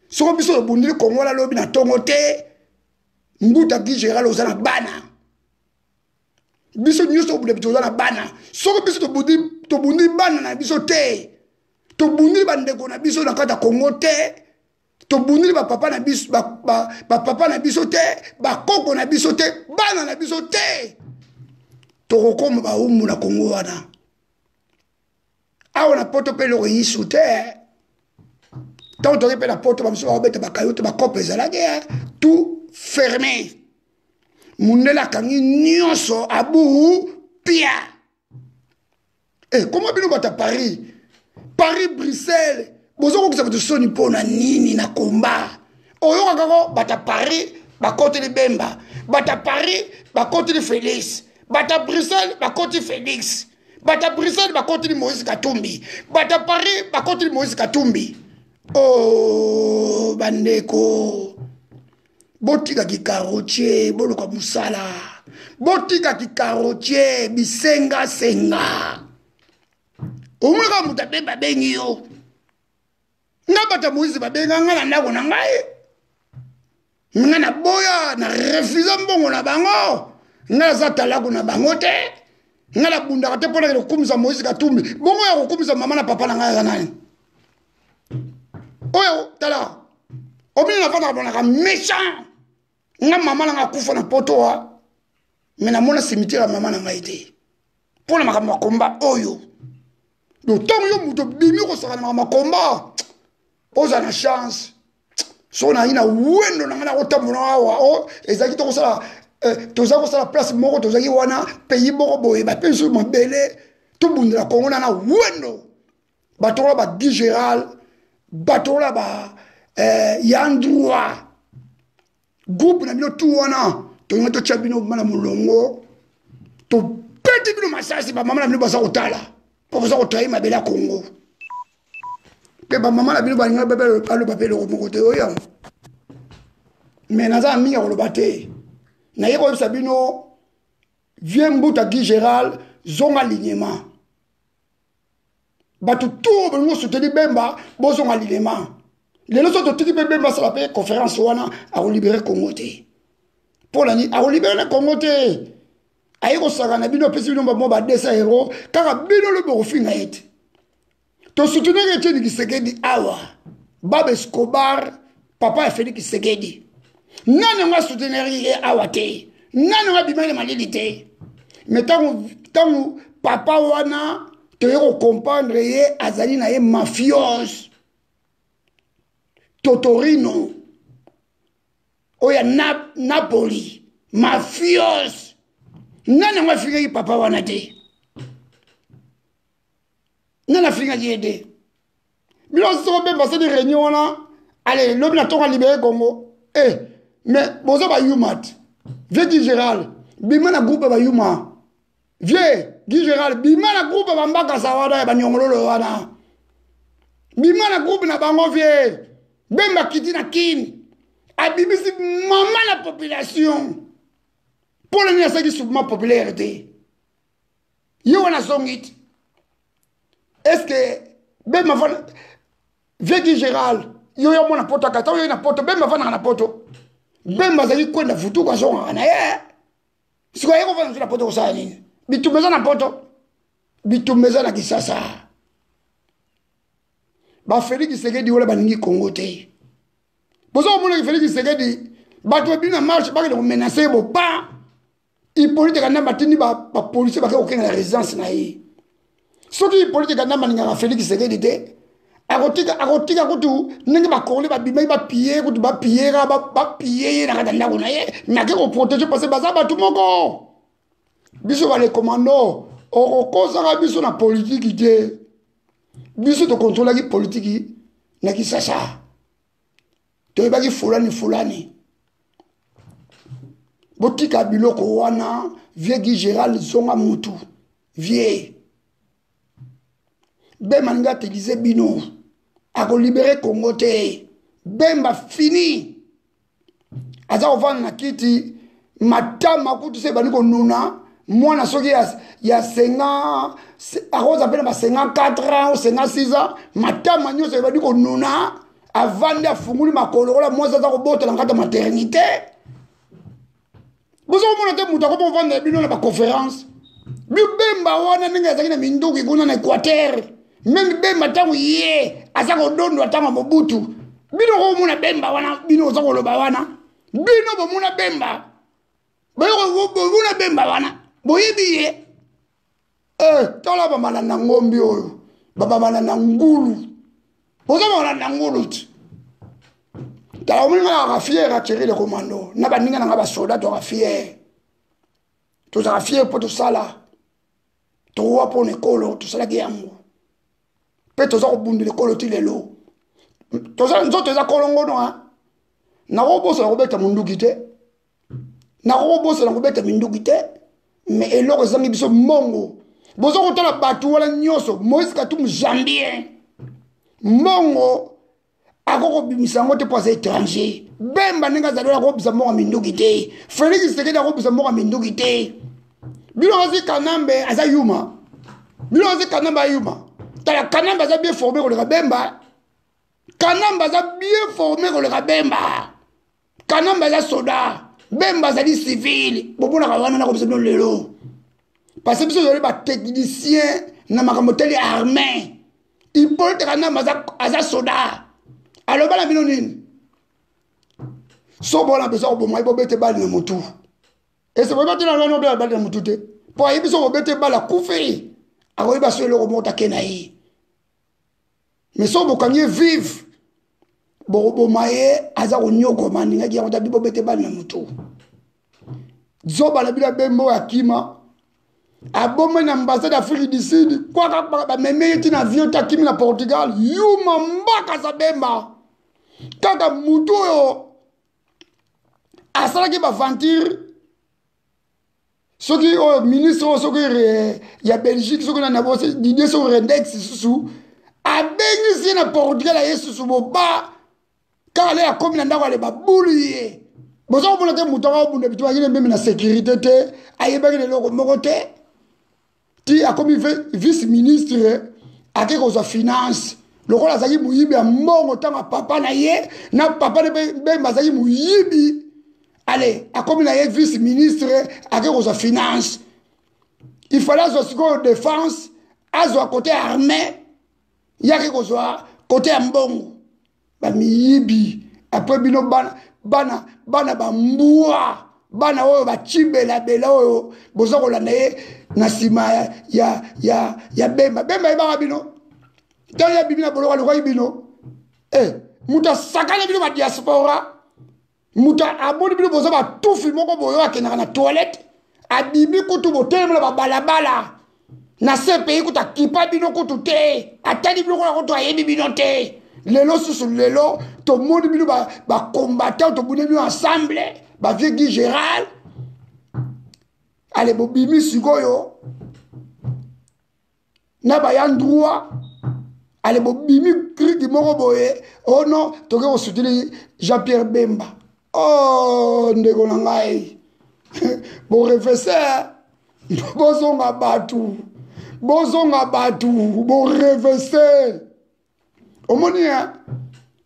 Soko biso le bundili Congo la lobi na tongo te. Mbuta ki Gérald ozana bana. Biso nyuso bude biso ozana bana. Soko biso to bundi bana na biso te. To bundi bandeko na biso na kata Congo te. To bundi ba papa na biso ba papa na biso te. Ba koko na biso te. Bana na biso te. To kokoma ba umu na Congo wana. Awa na poto pe lo yisu te. Tant que tu as la porte, tu vas mettre ta caillou, tu vas couper ça là, tout fermé. Mundela kangi nyonso abu pia. Eh, comment tu vas à Paris? Paris, Bruxelles. Bozo ko ça soni pona nini na combat. Oyo kakako bata Paris, ba côté de Bemba. Bata Paris, ba côté de Félix. Bata Bruxelles, ba côté Félix. Bata Bruxelles, ba côté de Moïse Katumbi. Bata Paris, ba côté de Moïse Katumbi. Oh, bandeko. Botika ki karotie, boluka musala. Botika ki karotie, bisenga senga. Omulika mutabe babengi yo. Nga bata Moïse babenga nga na ndako na ngai. Nga na boya na refusa mbongo na bango. Nga za talako na bango te. Nga na bundaka te pona ke kumisa Moïse Katumbi. Bongo ya kumisa mama na papa na ngai za nani. Oyo tala obini na fana bonaka méchant nga mama na kufa na poto wa mais na mona cimetière mama na ngaite pona makamba komba oyo do tom yo muto bimi ko saka na makomba oza na chance so na ina wendo na ngana kotambo na wa o ezaki to kosala toza kosala place moko tozaki wana pays moko boye ba penso mabele to bundela Congo na wendo batola ba di Gérald bateau là-bas, Yandroua, groupe na bino tout wana, to ngato chabino mala mulongo, to petit bino masasi ba mama na bino basa otala, pour ça otrahi ma bela Congo. Pe ba mama na bino ba nga bebe le papier le côté oya. Mais naza minga ko le baté. Na yeko sabino vieux mbuta Guy Gérald zonga alignement. bato tout bongo soutenir Bemba bozo ngalilement les leçons de tiki Bemba ça la conférence wana a libérer Congo té pour la ni a libérer Congo té ayi ko saka na bino pesi bino mo ba 200 euros kaka bino le bo finga ete to soutenir Etienne Tshisekedi awa Baba Escobar papa a Félix Tshisekedi nani nga soutenir ye awa té nani nga bimane malili té mais tant papa wana te yoko comprendre ye azali na ye mafios Totorino oya Napoli mafios nani nga finga papa wana te nana finga yede bilo so be passer des réunions wana allez l'homme na tonga libérer Congo mais bozo ba yumat vieux Guy Gérald bima na groupe ba yuma vieux Guy Gérald bima na groupe ba mbaka sawada ya banyongololo wana bima na groupe na bango vieux Bemba kiti na kin abibisi mama la population pour le nasa qui souvent popularité yo wana songit est-ce que Bemba va vieux Guy Gérald yo yo mona poto kata yo na poto Bemba va na poto Bemba zali kwenda futu kwa zonga na ye siko yeko va na poto kwa nini bitumeza na poto bitumeza na kisasa ba Félix Tshisekedi wala baningi Congo te bozo mona Félix Tshisekedi bato bina marche ba ko menacer bo ba ipolitique na matini ba policier ba ko kenga la résidence na yi soki politique na maninga Félix Tshisekedi te akotika kutu nenge ba kongole ba bima ba pied kutu ba pied ba pied na katanda kuna ye na ke ko protéger parce que baza ba tout moko biso ba les commandos o kosa ka biso na politique te biso to contrôler la politique na kisasa to ba ki fulani botika biloko wana vieux Guy Gérald zonga mutu vieux Bemba nga te disait bino a ko libérer Congo te Bemba fini aza ovana na kiti matama kutu se baniko nuna mwana soki ya senga akoza pena ba senga 4 ans ou senga 6 ans matama nyoso ebadi ko nuna avandi afunguli makolo ola mwaza za ko botela ngata maternité bozo mona te muta ko vanda bino na ba conférence Bemba wana ninga zakina minduki kuna na Équateur même Bemba tangu ye asa ko dondo atanga Mobutu bino ko mona Bemba wana bino za ko loba wana bino bo mona Bemba bayo ko mona Bemba wana boyibiye tola ba malana ngombi oyo baba malana ngulu boza malana ngulu tala ominga ka fier a tirer le commando na baninga na ba soldat to ka fier to za fier pour tout ça là to wa pour l'école tout ça la guerre pe to za ko bundu l'école ti lelo to za nzoto za kolongo no na go bosa go beta munduki te na go bosa na go beta minduki te mais eloko zangi biso mongo bozo kotala batu wala nyoso Moïse Katumbi Jambien mongo akoko bimisango te pour étranger Bemba ninga zalo ko bisa mongo minduki te Félix Tshisekedi ko bisa mongo minduki te bilo azi Kanambe aza yuma bilo azi Kanamba yuma tala Kanamba aza bien formé ko le Bemba Kanamba aza bien formé ko le Bemba Kanamba aza soda Bemba zali civil bobona ka wana na ko bisa lelo parce que biso ba technicien na makambo teli armée il peut te Kanamba aza soda alors bala bino nini so bona beso bo mai bo bete bali na mutu et c'est pas tena no bala bali na mutu te po ayi biso bo bete bala kufi ako iba so eloko mota kenayi mais so bo kanye vive bo maye aza ko nyoko maninga ki akota bibo bete bali na mutu zo bala bila Bemba akima aboma na ambassade d'Afrique du Sud kwa ba meme ti na avion takimi na Portugal yuma mbaka za Bemba kaka mutu yo asala ki ba venture soki o ministre soki ya Belgique soki na bo Didier so rendex susu abengi na Portugal ya susu boba kala ya komi na ndako ale babuli bozo mona te mutu ka bunda bitu akine meme na sécurité te ayebaki le loko moko te ti a comme vice ministre ake kozwa finance lokola azaki muyibi ya mbongo tanga papa na ye na papa de Bemba azaki muyibi allez akomi na ye vice ministre ake kozwa finance il fallait azwa sikoyo défense azwa côté armée yake kozwa côté ya mbongo bamiyibi après bino bana bambua bana oyo bachibela oyo boza kolanda ye na nsima ya Bemba ebanga bino ntango ya bibi na boloko alukaki bino moto asakana bino badiaspora moto amoni bino boza batufi moko boyo akendaka na toilette abimi kutu botelema na babalabala na se pays kutu akipa bino kutu te atali bino kona kutu ayebi bino te lelo susu lelo tomoni bino bacombattant tobuni bino ensemble bavie Guy Gérald ale bobimi sikoyo na bayandroit ale bobimi kriki moko boye oh non toke kosutili Jean-Pierre Bemba oh ndeko na ngai borefese bozonga batu borefese omoni ya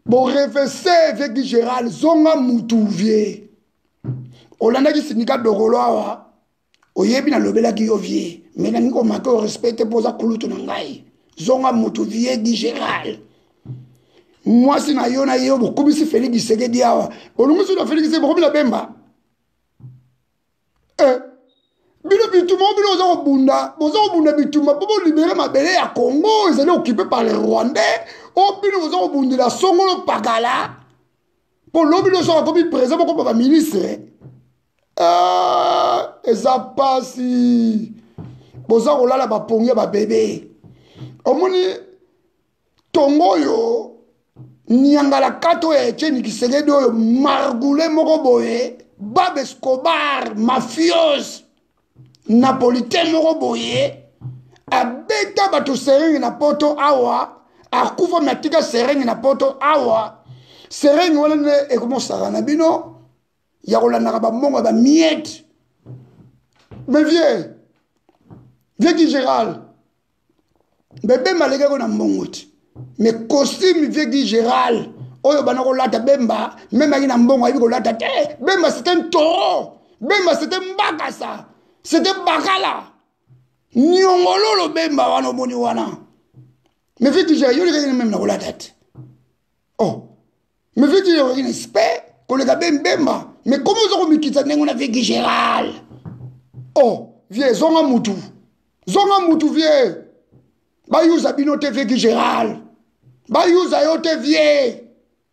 borefese vie Guy Gérald zonga mutu vie olandaki sindika dokolo awa oyebi na lobelaki yo vie mais na niko maka o respecte poza kulutu na ngai zonga mutu vie Guy Gérald mwasi na yo na yo bokumisi Félix Tshisekedi awa olumusi na Félix Tshisekedi bokomi na Bemba bino bituma boza kobunda bituma po bolibere mabele ya Congo ezali occupé par les Rwandais o bino boza kobundela songolo pakala po lobi no soka komi présent boko ba ministre eza pasi boza kolala bapongi ya babebe omoni tongo yo niangala kato ya Etienne Tshisekedi oyo margule moko boye Bob Escobar mafiose napolitain moko boye abeta bato serenge na poto awa akufa matika serenge na poto awa serenge wana ne ekomosaka na bino ya kolandaka bamongo ya bamiete mais vieux Guy Gérald Bemba alekaki na mbongo te mais costume vieux Guy Gérald oyo bana kolata Bemba même aki na mbongo ayebi kolata te Bemba c'était un taureau Bemba c'était mbakasa c'était bakala nyongololo Bemba wana omoni wana mais vieux Guy Gérald yolekaki même na kolata te oh mais vieux Guy Gérald na espère koleka Bemba mais comment oza komikisa ndenge na vieux Guy Gérald oh vieux zonga mutu vieux bayuza bino te vieux Guy Gérald bayuza yo te vieux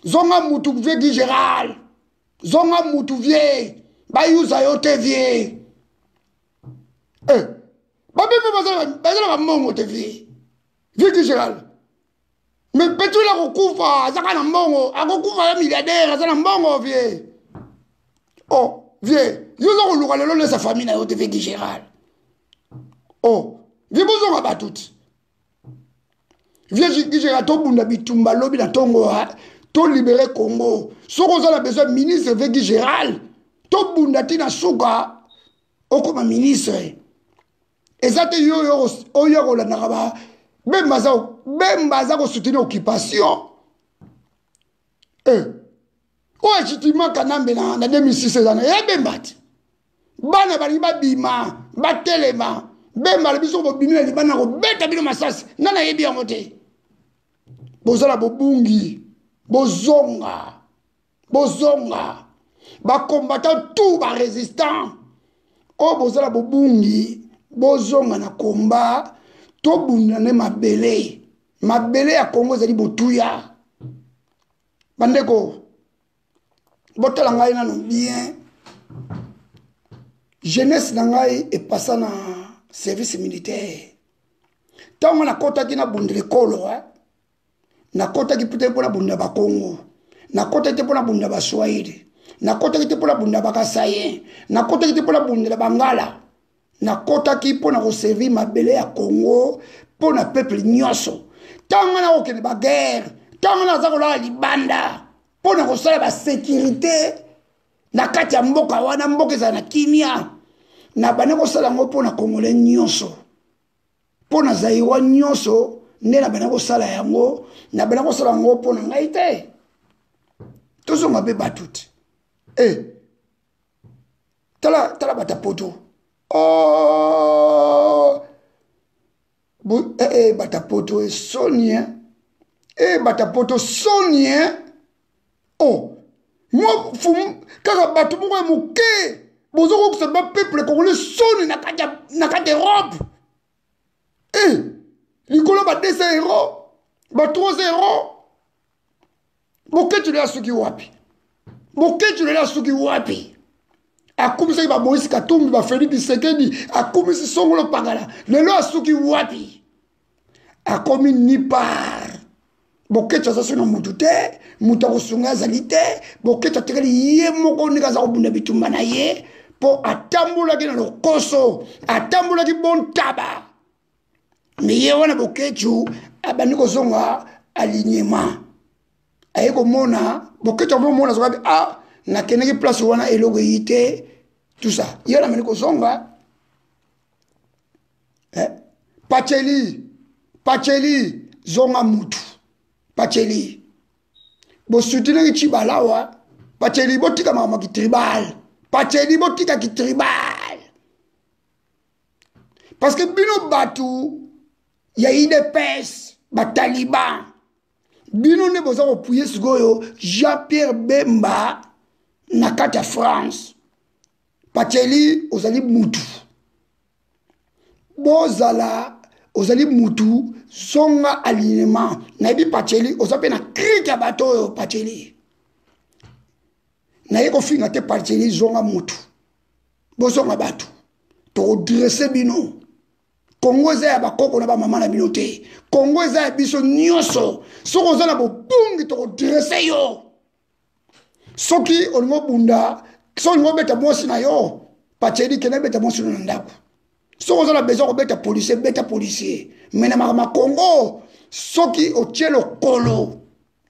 zonga mutu vieux Guy Gérald zonga mutu vieux bayuza yo te vieux babembe bazala mbongo te vieux Guy Gérald mais petu la kokufa azaka na mbongo akokufa ya milliardaire azana mbongo vieux oh vieux yoza koluka lelo lesa famille na yo te vieux Guy Gérald oh vieux bozonga batuti vieux Guy Gérald tobunda bitumba lobi na tongo to libérer Congo soko za la besoin ministre vieux Guy Gérald tobunda tina suka okoma ministre ezate yo kolandaka ba Bemba za kosoutenir occupation oyo chitima kanambe na 2006 ezana ya Bemba te bana bali babima batelema Bemba biso bobimi na libana kobeta bino masasi nga nayebi yango te bozala bobungi bozonga bacombattant tout barésistant oyo bozala bobungi bozonga na komba tobunda ne mabele ya Congo ezali botuya bandeko botala ngai nano bien jeunesse na ngai epasa na service militaire ntango nakotaki na bundela ekolo nakotaki pute mpo na bunda bakongo nakotaki te mpo na bunda baswahili nakotaki te mpo na bunda bakasaye nakotaki te mpo na bundela bangala nakotaki mpo na koservi mabele ya Congo mpo na peuple nyonso ntango na kokende baguerre ntango naza kolala libanda mpo na kosala basécurité na kati ya mboka wana mboka ezala na kimia na bane kosala yango mpo na congolais nyonso mpo na zaïrois nyonso nde na bana kosala yango na bana kosala yango mpo na ngai te tozonga mpe bato te tala batapoto batapoto esoni batapoto soni moi kaka bato moko ya moke bozoko kosalaba peuple congolais soni na kati Europe likolo ba 200 euros ba 300 euros boketulela soki wapi akumisaki ba Moïse Katumbi ba Félix Tshisekedi akumisi Songolo Pangala lelo asuki wapi akomi ni par boketu azaso na mutu te mutu akosunga azali te boketu atekeli ye moko ndenge aza kobunda bitumba na ye mpo atambolaki na lokoso atambolaki bon taba me ye wana boketu abandi kozonga alignement aye komona boketu akomona zokabi nakendeki place wana eloko eyi te tout ça ye wana amandi kozonga pacheli zonga mutu pacheli bosutinaki chibalawa pacheli botika makambo ki tribal pacheli botika ki tribal parce que bino batu ya IDPS bataliban bino ne boza kopuye sikoyo Jean-Pierre Bemba na kati ya France pacheli ozali mutu bozala ozali mutu zonga alignement nayebi pacheli oza mpe na krike ya bato oyo pacheli naye kofinga te pacheli zonga mutu bozonga bato tokodresse bino Kongo eza ya bakoko na bamama na bino te Kongo eza ya biso nyonso soki oza na bobungi tokodresse yo soki olingo bunda soki olingo beta mwasi na yo pacheli kende beta mwasi na ndako soki oza na besoin kobeta policier beta policier me na makambo ya Kongo soki otie lokolo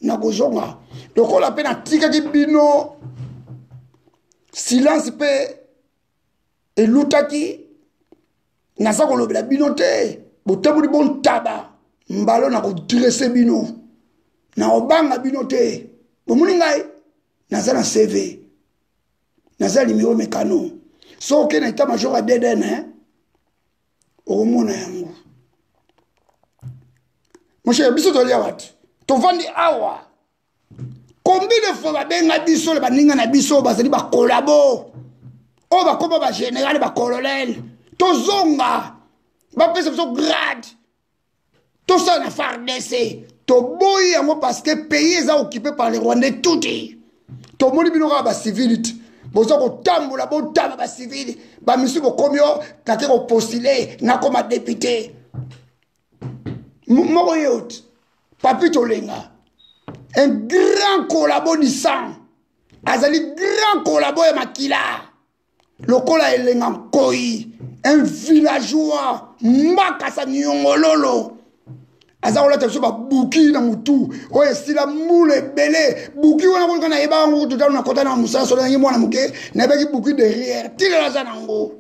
na kozonga lokola mpe natikaki bino silence mpe elutaki naza kolobela bino te botamboli bon taba mbalo na kodresse bino na obanga bino te bomoni ngai naza na CV naza numéro mekano soki na état major ya DDN okomona yango moshe biso tolia wati tovandi awa combien de fois babenga biso le baninga na biso bazali bakolabo oyo bakoma bagénéral bacolonel tozonga bapesa biso grade tosala na FARDC toboyi yango parce que pays eza occupé par les Rwandais tuti tomoni bino kaka bacivili boza kotambola botaba bacivili bamisi bokomi yo kake kopostule nakoma député moko ye oti Papi Tolenga un grand collabo du sang azali grand collabo ya makila lokola elenga nkoi un villageois mbakasa nyongololo aza kolata biso babuki na mutu oyo esila mbula ebele buki wana kolika na yeba yango totalo na kota na mosala solo nangi mwana moke nayebaki buki derrière tilela aza nango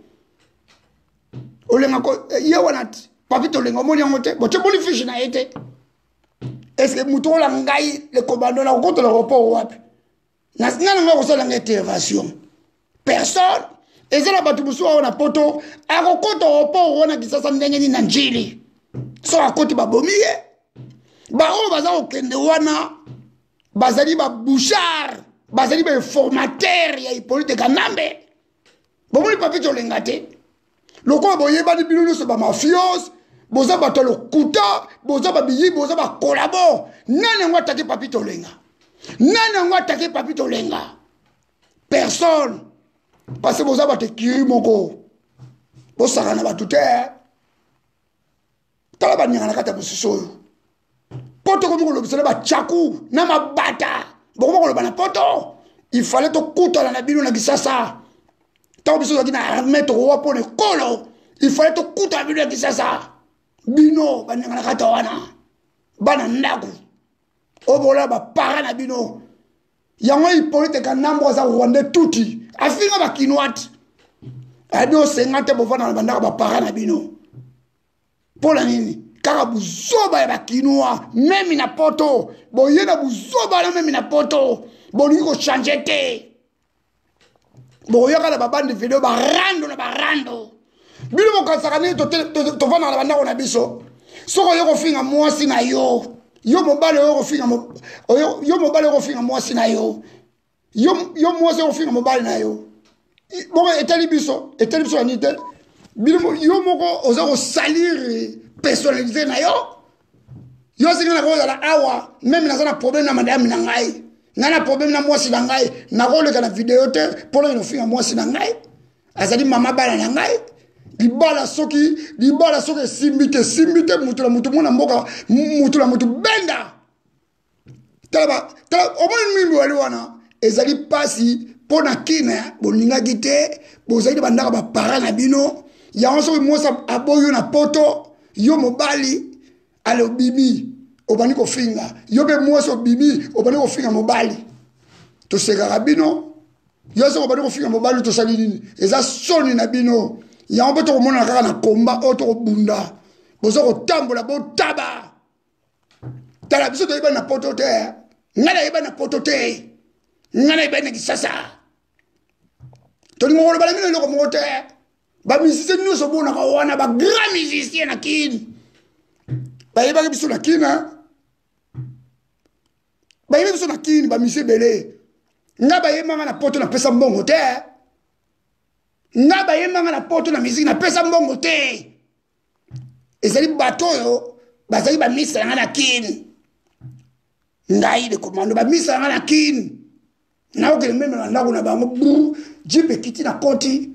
olenga ye wana ti Papi Tolenga omoni yango te bote boli fiche na ye te est-ce que mutu ola ngai le commando na kokotola report wapi nga nanga kosala nga intervention personne ezala bato mosusu awo na poto akokota report wana kisasa ndenge nini na njili so akoti babomi ye baoyo baza kokende wana bazali babouchard bazali bainformateur ya Hippolyte Kanambe bomoni Papi Tolenga te lokola boyebani bino nyonso bamafiose boza bato lokuta boza babiyi boza bakolabo nani yango ataki Papi Tolenga nani yango ataki Papi Tolenga personne parce que boza bato ekiri moko bosaka na bato te tala banyanga na kati ya mosusu oyo poto komi kolobisana bachaku na mabata bokoma koloba na poto il fallait tokutana na bino na Kisasa ntango biso ozalaki na arme tokowa mpo na ekolo il fallait tokutana bino na Kisasa bino banyanga na kati wana bana ndako oyo bola bapara na bino yango Hippolyte Kanambe aza Rwandais tuti afinga bakinoate abi osenga te bovanda na bandako bapara na bino mpola nini kaka buzoba ya bakinois même na poto boye na buzoba na même na poto bolingi kochange te boyoka na babandi video barando na barando bino bokanisaka nini tovanda na bandako na biso soko oyo kofinga mwasi na yo yo mobali oyo kofinga mwasi na yo yo mwasi oyo kofinga mobali na yo bongo etali biso ya nini te bino yo moko oza kosalire personnalité na yo yo singa na kozala awa même naza na problème na madame na ngai nga na problème na mwasi na ngai nakoleka na video te mpona inofinga mwasi na ngai azali mama bana na ngai libala soki esimbi te mutu na mutu mona mboka mutu na mutu benda tala omoni mimbi wali wana ezali pasi mpona kina bolingaki te bozali bandaka bapara na bino yango soki mwasi aboyo na poto yo mobali ale obimi obandi kofinga yo mpe mwasi obimi obandi kofinga mobali tosekaka bino yo soki obandi kofinga mobali tosali nini eza soni na bino yango mpe tokomona kaka na komba oyo tokobunda boza kotambola botaba tala biso toyebani na poto te ngai nayebani na poto te ngai nayebani na kisasa tolingo koloba na bino eloko moko te bamusicien nyonso bonaka wana bagrand musicien na kini bayebaki biso na kina bayebi biso na kini bamusicien ebele ngai bayembanga na poto napesa mbongo te nga bayembanga na poto na musique napesa mbongo te ezali bato oyo bazali bamisa nga na kini ngai le commando bamisa nga na kini naokele meme na ndako na bango buru jipe kiti na koti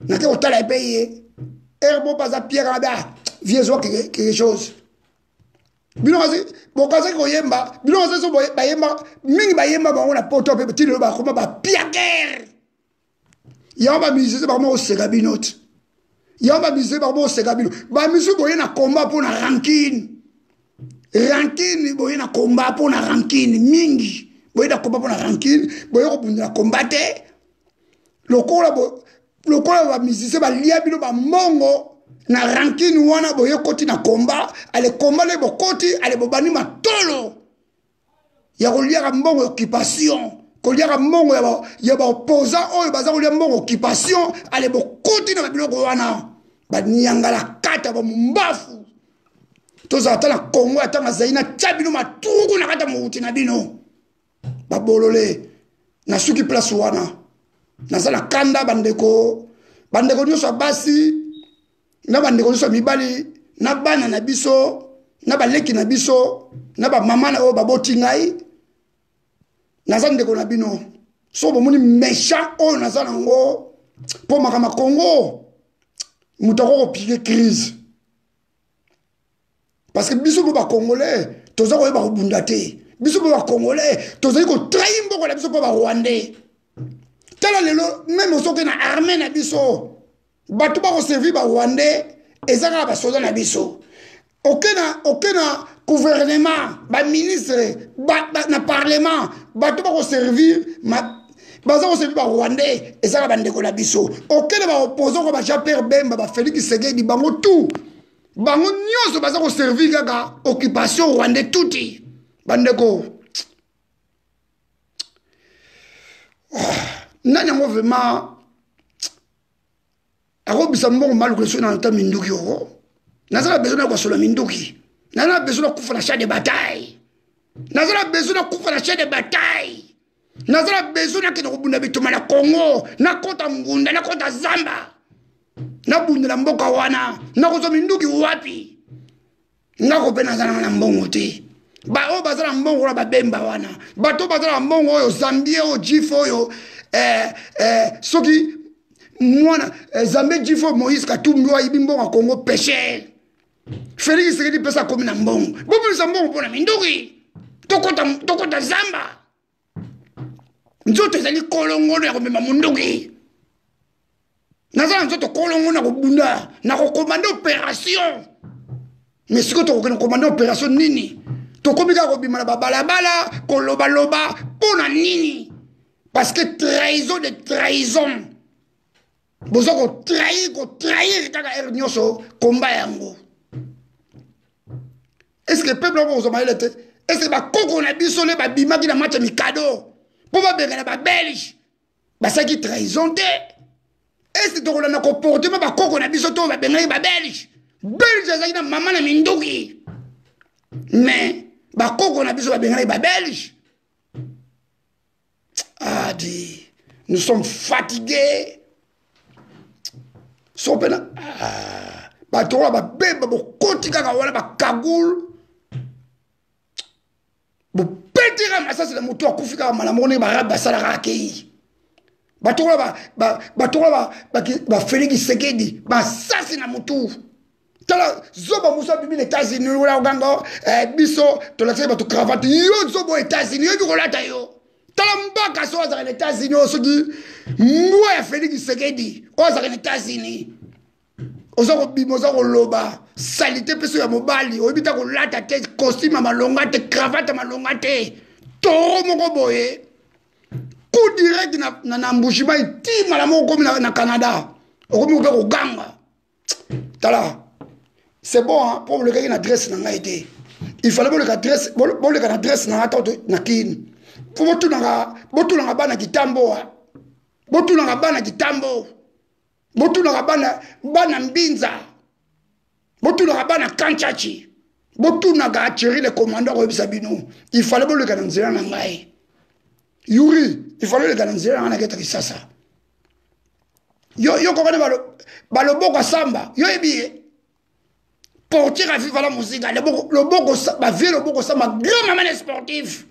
nake kotala epe ye erbo baza pierre nga viezwa quelque chose bino kasi bokazaki koyemba bino kasi so bayemba mingi bayemba bango na poto mpe tilo bakoma bapiakere yango bamusicien bango oseka bino te yango bamusicien bango oseka bino bamusicien boye na komba mpo na rankine boye na komba mpo na rankine mingi boye na komba mpo na rankine boye kobundela komba te lokola bamusicien balia bino bambongo na rankine wana boye koti na komba ale komba le bokoti ale bobani matolo ya koliaka mbongo occupation koliaka mbongo ya baopposa oyo baza kolia mbongo occupation ale bokoti na babiloko wana baniangala kata bamumbafu tozala ata na kongo atanga zai na tia bino matuku na kata mouti na bino babolole nasuki place wana naza na kanda bandeko nyonso ya basi na bandeko nyonso ya mibali na bana na biso na baleki na biso na bamama na oyo baboti ngai naza ndeko na bino so bomoni méchant oyo naza nango mpo makama Congo moto akokopike crise parce que biso mpo bacongolais toza koyeba kobunda te biso mpo bacongolais tozali kotrahi mboko na biso mpo barwandais tala lelo meme soki na armée na biso bato bakoservi barwandais eza kaka basoda na biso okena gouvernement baministre na parlement bato bakoservir baza koservir barwandais ezaka bandeko na biso okene baopposa ko bajean pierre bemba bafélix tshisekedi bango tu bango nyonso baza koservir kaka occupation rwandais tuti bandeko nani yango vraiment akobisa mbongo maluku leso na ata minduki oko nazala besoin na kosola minduki nazala besoin na kufa na champ de bataille nazala besoin na kufa na champ de bataille nazala besoin na kende kobunda bitoma na Congo nakota ngunda nakota zamba nabundela mboka wana nakozwa minduki wapi ngako mpe nazala na mbongo te baoyo bazala mbongo na babemba wana bato bazala mbongo oyo zambie oyo jif oyo soki mwana zambe jifo Moïse Katumbi ayibi mbongo ya Congo péché Félix Tshisekedi pesa komi na mbongo bobulisa mbongo mpona minduki tokota zamba nzoto ezali kolongono ya komema munduki nazala nzoto kolongono na kobunda na kokomande opération mais siko tokokende komande opération nini tokomi kaka kobima na babalabala kolobaloba mpona nini parce que trahison de trahison boza kotrahir kaka ere nyonso komba yango Est-ce que le peuple va vous emmener? Est-ce que bakoko na biso le babima qui na match mikado pour ba bengana ba belge ba ça qui trahison te? Est-ce que tu as comportement bakoko na biso to ba bengana ba belge belge na maman na minduki mais bakoko na biso ba bengana ba belge. Ah dit nous sommes fatigués. Sopena ba tola ba beba bo kotika ka wala ba kagoul. Bo petira masa c'est le moto akufika malamone ba raba sala rakei. Ba tola ba Félix Sekedi ba sasi na moto. Tala zoba musa bibi les États-Unis wala uganga biso to la ba to cravate yo zobo États-Unis yo kolata yo. Tala mbaka so za les États-Unis osoki mwa ya Félix Sekedi o za les États-Unis. Ozako bimoza loba salité peso ya mobali obita ko lata te costume malonga te cravate malonga te toro moko boye coup direct na mbushima ti mala moko komi na Canada okomi ko ganga tala c'est bon hein pour le gars qui na adresse na ngaité il fallait bon le adresse bon le adresse na ata na kin pour botu na bana kitambo botu na bana kitambo botu na bana mbinza botu na bana kanchachi botu na ga attirer les commandants au Sabino il fallait bon le cananzela na ngai Yuri il fallait le cananzela na ngeta kisasa yo ko kana balo boko samba yo ebi portir à vivre la musique le boko ba vie le boko samba grand maman sportif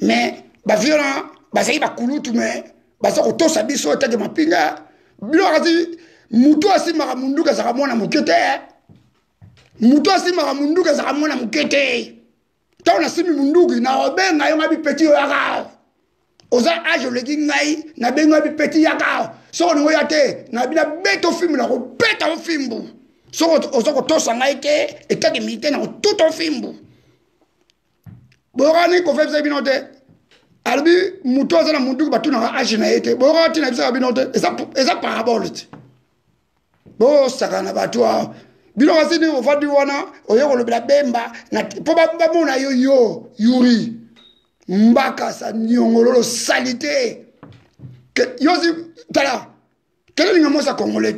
mais ba violent ba sai ba kulutu mais basa ko to sabiso tete mapinga bilo kasi mutu asimaka munduka saka mwana mukete mutu asimaka munduka saka mwana mukete taona simi munduki na obenga yo ngabi petit yaka oza age le ngai na benga bi petit yaka so ni oyate na bina beto film na ko beta o fimbu so ozo ko to sanga ite etake militaire na tout o fimbu borani ko febza binote albi muto azana munduku batuna ka agina ete bora tina bisa binote eza parabole bo sakana batwa bino kasini ofadi wana oyeko lobela bemba na po ba mona yo yuri mbaka sa nyongololo salité que yosi tala quel est mosa congolais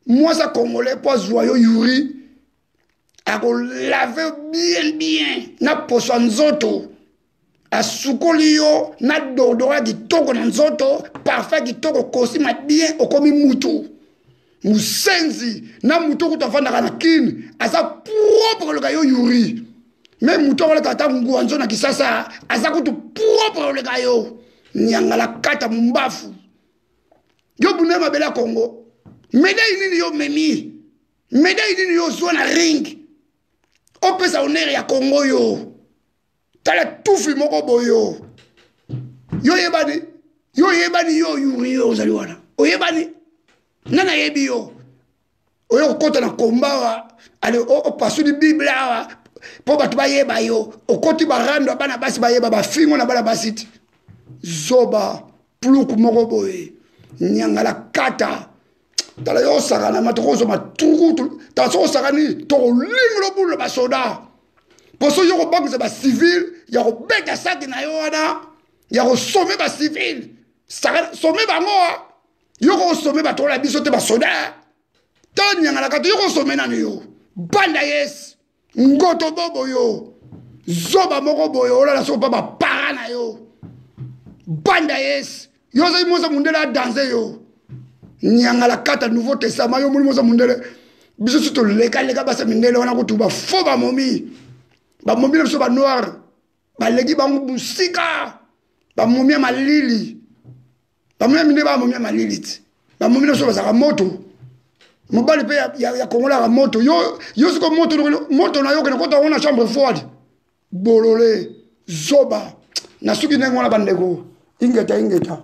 mosa congolais pas joyeux yuri a ko laver bien na poso nzoto asukoliyo na dodora kitoko na nzoto parfait kitoko kosima bien okomi mutu musenzi na mutu kutafanda na kini asa propre le gayo yuri même mutu wala tata mungu anzo na kisasa asa kutu propre le gayo nyangala kata mumbafu yo bunema bela Congo médaille nini yo memi médaille nini yo zo na ring opesa honneur ya Congo yo tala tufi moko boyo yo yebani yo yuri yo zaliwana oyebani nana yebi yo oyo kota na kombawa ale o pasu di bible awa po batu bayeba yo okoti barando bana basi bayeba bafingo na bana basiti zoba pluku moko boye nyangala kata tala yo sakana matokozo matukutu tala so sakani to linglo bulo basoda poso yoko banque ba civil yako beta saki na yo wana yako sommer ba civil sommer ba ngoa yoko sommer ba tola biso te ba soda tanya ngala kato yoko sommer na yo banda yes ngoto bobo yo zoba moko boyo ola la so ba para na yo banda yes yo za moza mundela danser yo nyangala kata nouveau testament yo moza mundele biso to leka basa mindele wana kutuba fo ba momi ba momi le so ba noir ba legi ba musika ba momi malili ba momi ne ba momi malili ba momi le so ba za moto mobali pe ya kongola la moto yo siko moto na yo ke kota ona chambre froide bolole zoba na suki nengo na bandeko ingeta